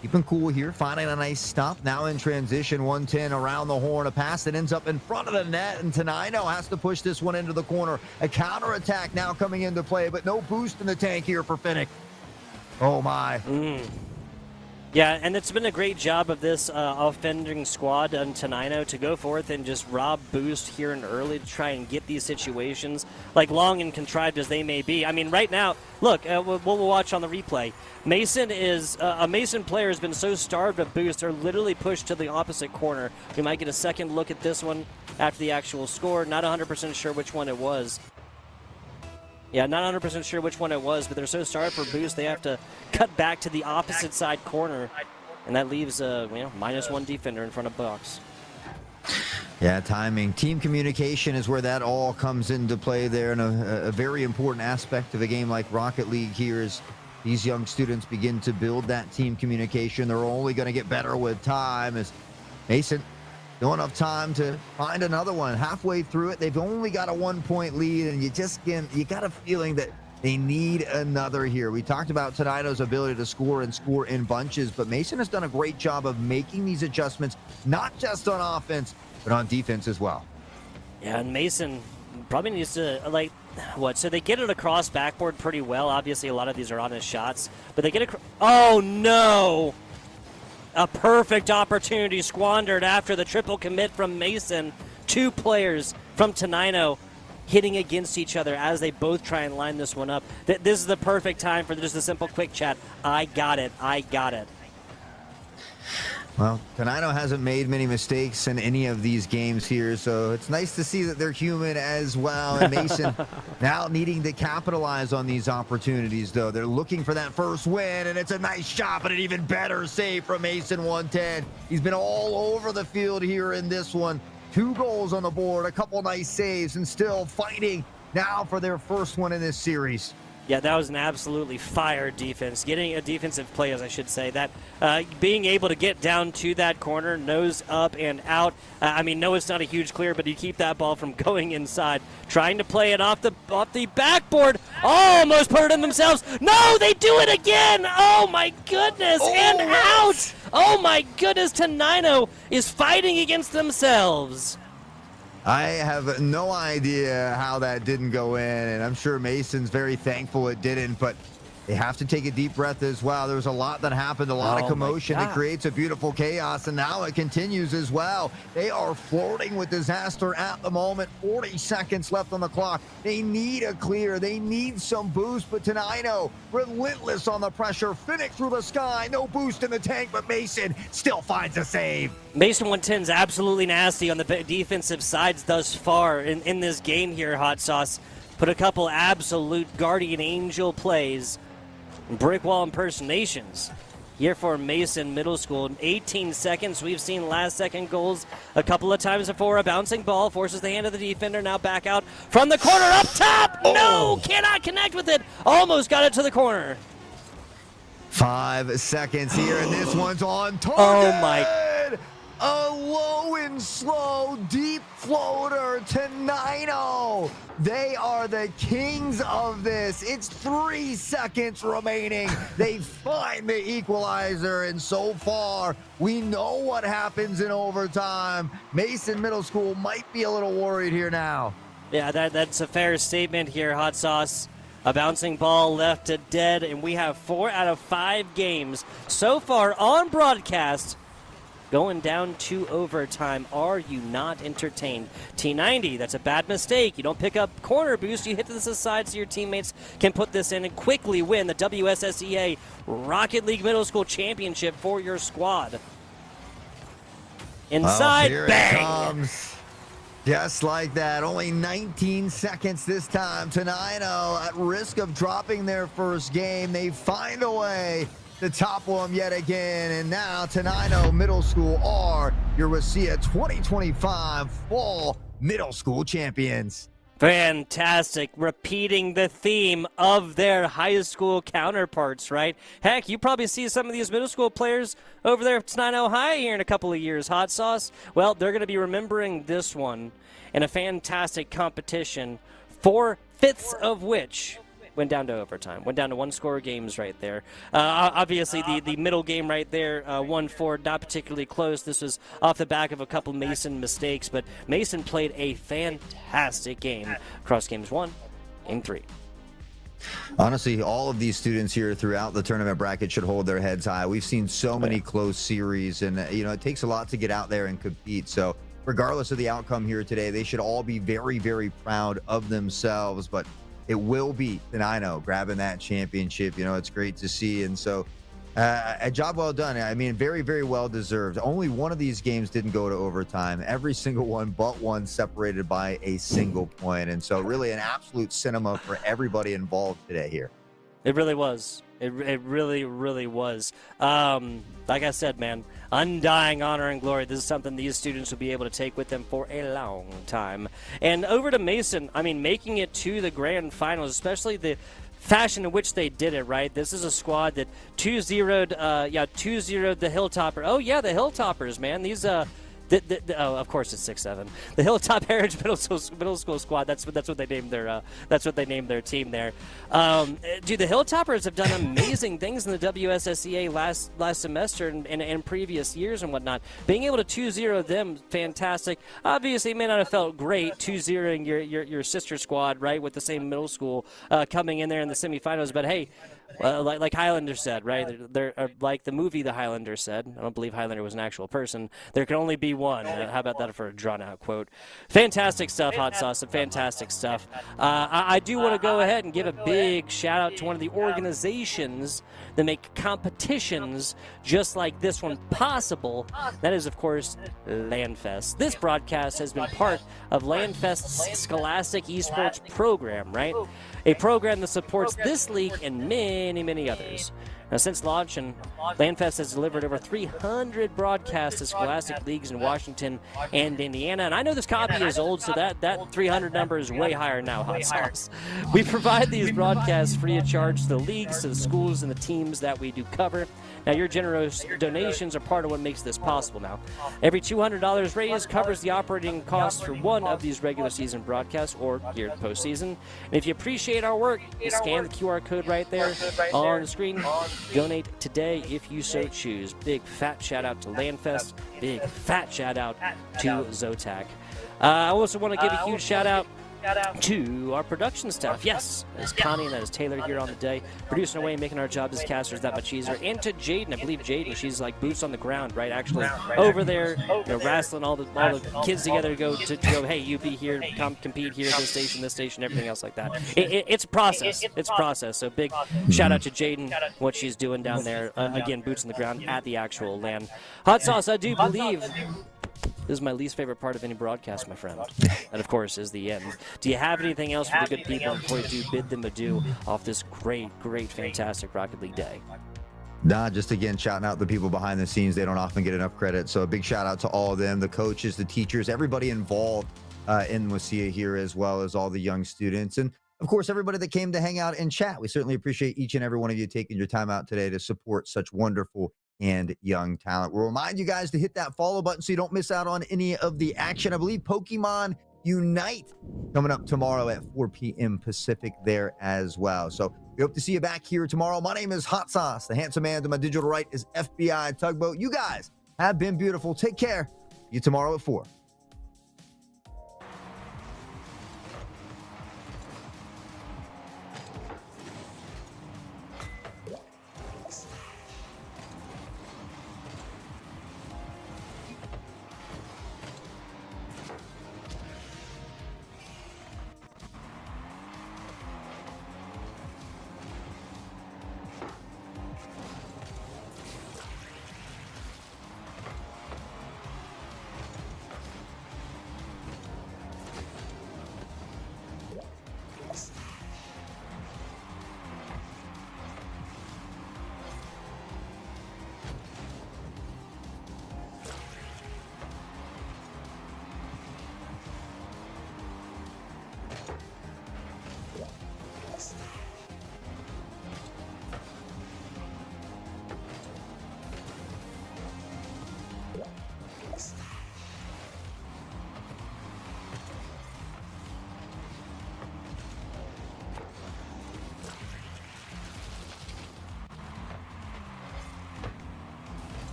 [SPEAKER 2] keeping cool here, finding a nice stop. Now in transition, 110 around the horn. A pass that ends up in front of the net, and Tenino has to push this one into the corner. A counterattack now coming into play, but no boost in the tank here for Finnick. Oh, my.
[SPEAKER 1] Yeah, and it's been a great job of this offending squad on Tenino to go forth and just rob boost here and early to try and get these situations, like long and contrived as they may be. I mean, right now, look, we'll watch on the replay. Mason is a Mason player has been so starved of boost, they're literally pushed to the opposite corner. We might get a second look at this one after the actual score. Not 100% sure which one it was. Yeah, not 100% sure which one it was, but they're so starved for boost, they have to cut back to the opposite side corner, and that leaves -1 defender in front of box.
[SPEAKER 2] Yeah, timing. Team communication is where that all comes into play there, and a very important aspect of a game like Rocket League here is these young students begin to build that team communication. They're only going to get better with time as Mason don't enough time to find another one. Halfway through it, they've only got a 1-point lead, and you got a feeling that they need another here. We talked about Tenino's ability to score and score in bunches, but Mason has done a great job of making these adjustments, not just on offense, but on defense as well.
[SPEAKER 1] Yeah, and Mason probably needs to, so they get it across backboard pretty well. Obviously, a lot of these are honest shots, but they get it. Oh, no! A perfect opportunity squandered after the triple commit from Mason. 2 players from Tenino hitting against each other as they both try and line this one up. This is the perfect time for just a simple quick chat. I got it. I got it.
[SPEAKER 2] Well, Tenino hasn't made many mistakes in any of these games here, so it's nice to see that they're human as well. And Mason now needing to capitalize on these opportunities, though. They're looking for that first win, and it's a nice shot, but an even better save from Mason 110. He's been all over the field here in this one. 2 goals on the board, a couple nice saves, and still fighting now for their first one in this series.
[SPEAKER 1] Yeah, that was an absolutely fire defense. Getting a defensive play, as I should say, that being able to get down to that corner, nose up and out. I mean, no, it's not a huge clear, but you keep that ball from going inside. Trying to play it off the backboard. Almost put it in themselves. No, they do it again. Oh, my goodness. And out. Oh, my goodness. Tenino is fighting against themselves.
[SPEAKER 2] I have no idea how that didn't go in, and I'm sure Mason's very thankful it didn't, but they have to take a deep breath as well. There was a lot that happened, a lot of commotion. It creates a beautiful chaos, and now it continues as well. They are flirting with disaster at the moment. 40 seconds left on the clock. They need a clear. They need some boost, but Tenino, relentless on the pressure. Finnick through the sky. No boost in the tank, but Mason still finds a save.
[SPEAKER 1] Mason 110 is absolutely nasty on the defensive sides thus far in this game here, Hot Sauce. Put a couple absolute guardian angel plays, brick wall impersonations here for Mason Middle School. 18 seconds. We've seen last-second goals a couple of times before. A bouncing ball forces the hand of the defender. Now back out from the corner up top. No, cannot connect with it. Almost got it to the corner.
[SPEAKER 2] 5 seconds here, and this one's on target.
[SPEAKER 1] Oh, my.
[SPEAKER 2] A low and slow deep floater to Nino. They are the kings of this. It's 3 seconds remaining. They find the equalizer, and so far, we know what happens in overtime. Mason Middle School might be a little worried here now.
[SPEAKER 1] Yeah, that's a fair statement here, Hot Sauce. A bouncing ball left to dead, and we have 4 out of 5 games so far on broadcast going down to overtime. Are you not entertained? T90, that's a bad mistake. You don't pick up corner boost. You hit to the side so your teammates can put this in and quickly win the WSSEA Rocket League Middle School Championship for your squad. Inside,
[SPEAKER 2] here
[SPEAKER 1] bang!
[SPEAKER 2] It comes. Just like that. Only 19 seconds this time. Tenino at risk of dropping their first game. They find a way to topple them yet again, and now Tenino Middle School are your WSSEA 2025 Fall Middle School champions.
[SPEAKER 1] Fantastic. Repeating the theme of their high school counterparts, right? Heck, you probably see some of these middle school players over there at Tenino High here in a couple of years. Hot Sauce? Well, they're going to be remembering this one in a fantastic competition, 4/5 of which went down to overtime. Went down to 1-score games right there. Obviously, the middle game right there, 1-4, not particularly close. This was off the back of a couple Mason mistakes, but Mason played a fantastic game across games 1 and 3.
[SPEAKER 2] Honestly, all of these students here throughout the tournament bracket should hold their heads high. We've seen so many close series, and it takes a lot to get out there and compete. So regardless of the outcome here today, they should all be very, very proud of themselves. But it will be Tenino grabbing that championship. It's great to see. And so a job well done. I mean, very, very well deserved. Only one of these games didn't go to overtime. Every single one but one separated by a single point. And so really an absolute cinema for everybody involved today here.
[SPEAKER 1] It really was. It really, really was. Like I said, man, undying honor and glory. This is something these students will be able to take with them for a long time. And over to Mason, I mean, making it to the grand finals, especially the fashion in which they did it, right? This is a squad that 2-0'd the Hilltopper. Oh, yeah, the Hilltoppers, man. Oh, of course it's 6'7". The Hilltop Heritage Middle School squad. That's what they named their team there. Dude, the Hilltoppers have done amazing things in the WSSEA last semester and previous years and whatnot. Being able to 2-0 them, fantastic. Obviously, it may not have felt great 2-0ing your sister squad, right, with the same middle school coming in there in the semifinals. But hey. Like Highlander said, right? They're like the movie The Highlander said. I don't believe Highlander was an actual person. There can only be one. How about that for a drawn-out quote? Fantastic stuff, Hot Sauce. Fantastic stuff. I do want to go ahead and give a big shout-out to one of the organizations that make competitions just like this one possible. That is, of course, LandFest. This broadcast has been part of LandFest's Scholastic Esports program, right? A program that supports this league and many others. Now, since launch, LandFest has delivered over 300 broadcasts to Scholastic leagues in Washington and Indiana. And I know this copy is old, so that 300 number is way higher now, Hot Sauce. We provide these broadcasts free of charge to the leagues, to the schools, and the teams that we do cover. Now, your generous donations are part of what makes this possible now. Every $200 raised covers the operating costs for one of these regular season broadcasts or geared postseason. And if you appreciate our work, you scan the QR code right there on the screen. Donate today if you so choose. Big fat shout out to LandFest. Big fat shout out to Zotac. I also want to give a huge shout out to our production staff. Yes, that is Connie and that is Taylor here on the day, producing away and making our job as casters that much easier. And to Jaden, I believe Jaden, she's like boots on the ground, right? Actually, over there, wrestling all the kids together to go. Hey, you be here, come compete here, this station, everything else like that. It's a process. It's a process. So big shout out to Jaden, what she's doing down there. Again, boots on the ground at the actual land. Hot Sauce, I do believe. This is my least favorite part of any broadcast, my friend. And, of course, is the end. Do you have anything else for the good people before you do bid them adieu off this great, fantastic Rocket League day?
[SPEAKER 2] Nah, just again, shouting out the people behind the scenes. They don't often get enough credit. So a big shout out to all of them, the coaches, the teachers, everybody involved in WSSEA here, as well as all the young students. And, of course, everybody that came to hang out and chat. We certainly appreciate each and every one of you taking your time out today to support such wonderful and young talent. We'll remind you guys to hit that follow button so you don't miss out on any of the action. I believe Pokemon Unite coming up tomorrow at 4 p.m. Pacific there as well. So we hope to see you back here tomorrow. My name is Hot Sauce. The handsome man to my digital right is FBI Tugboat. You guys have been beautiful. Take care. See you tomorrow at 4.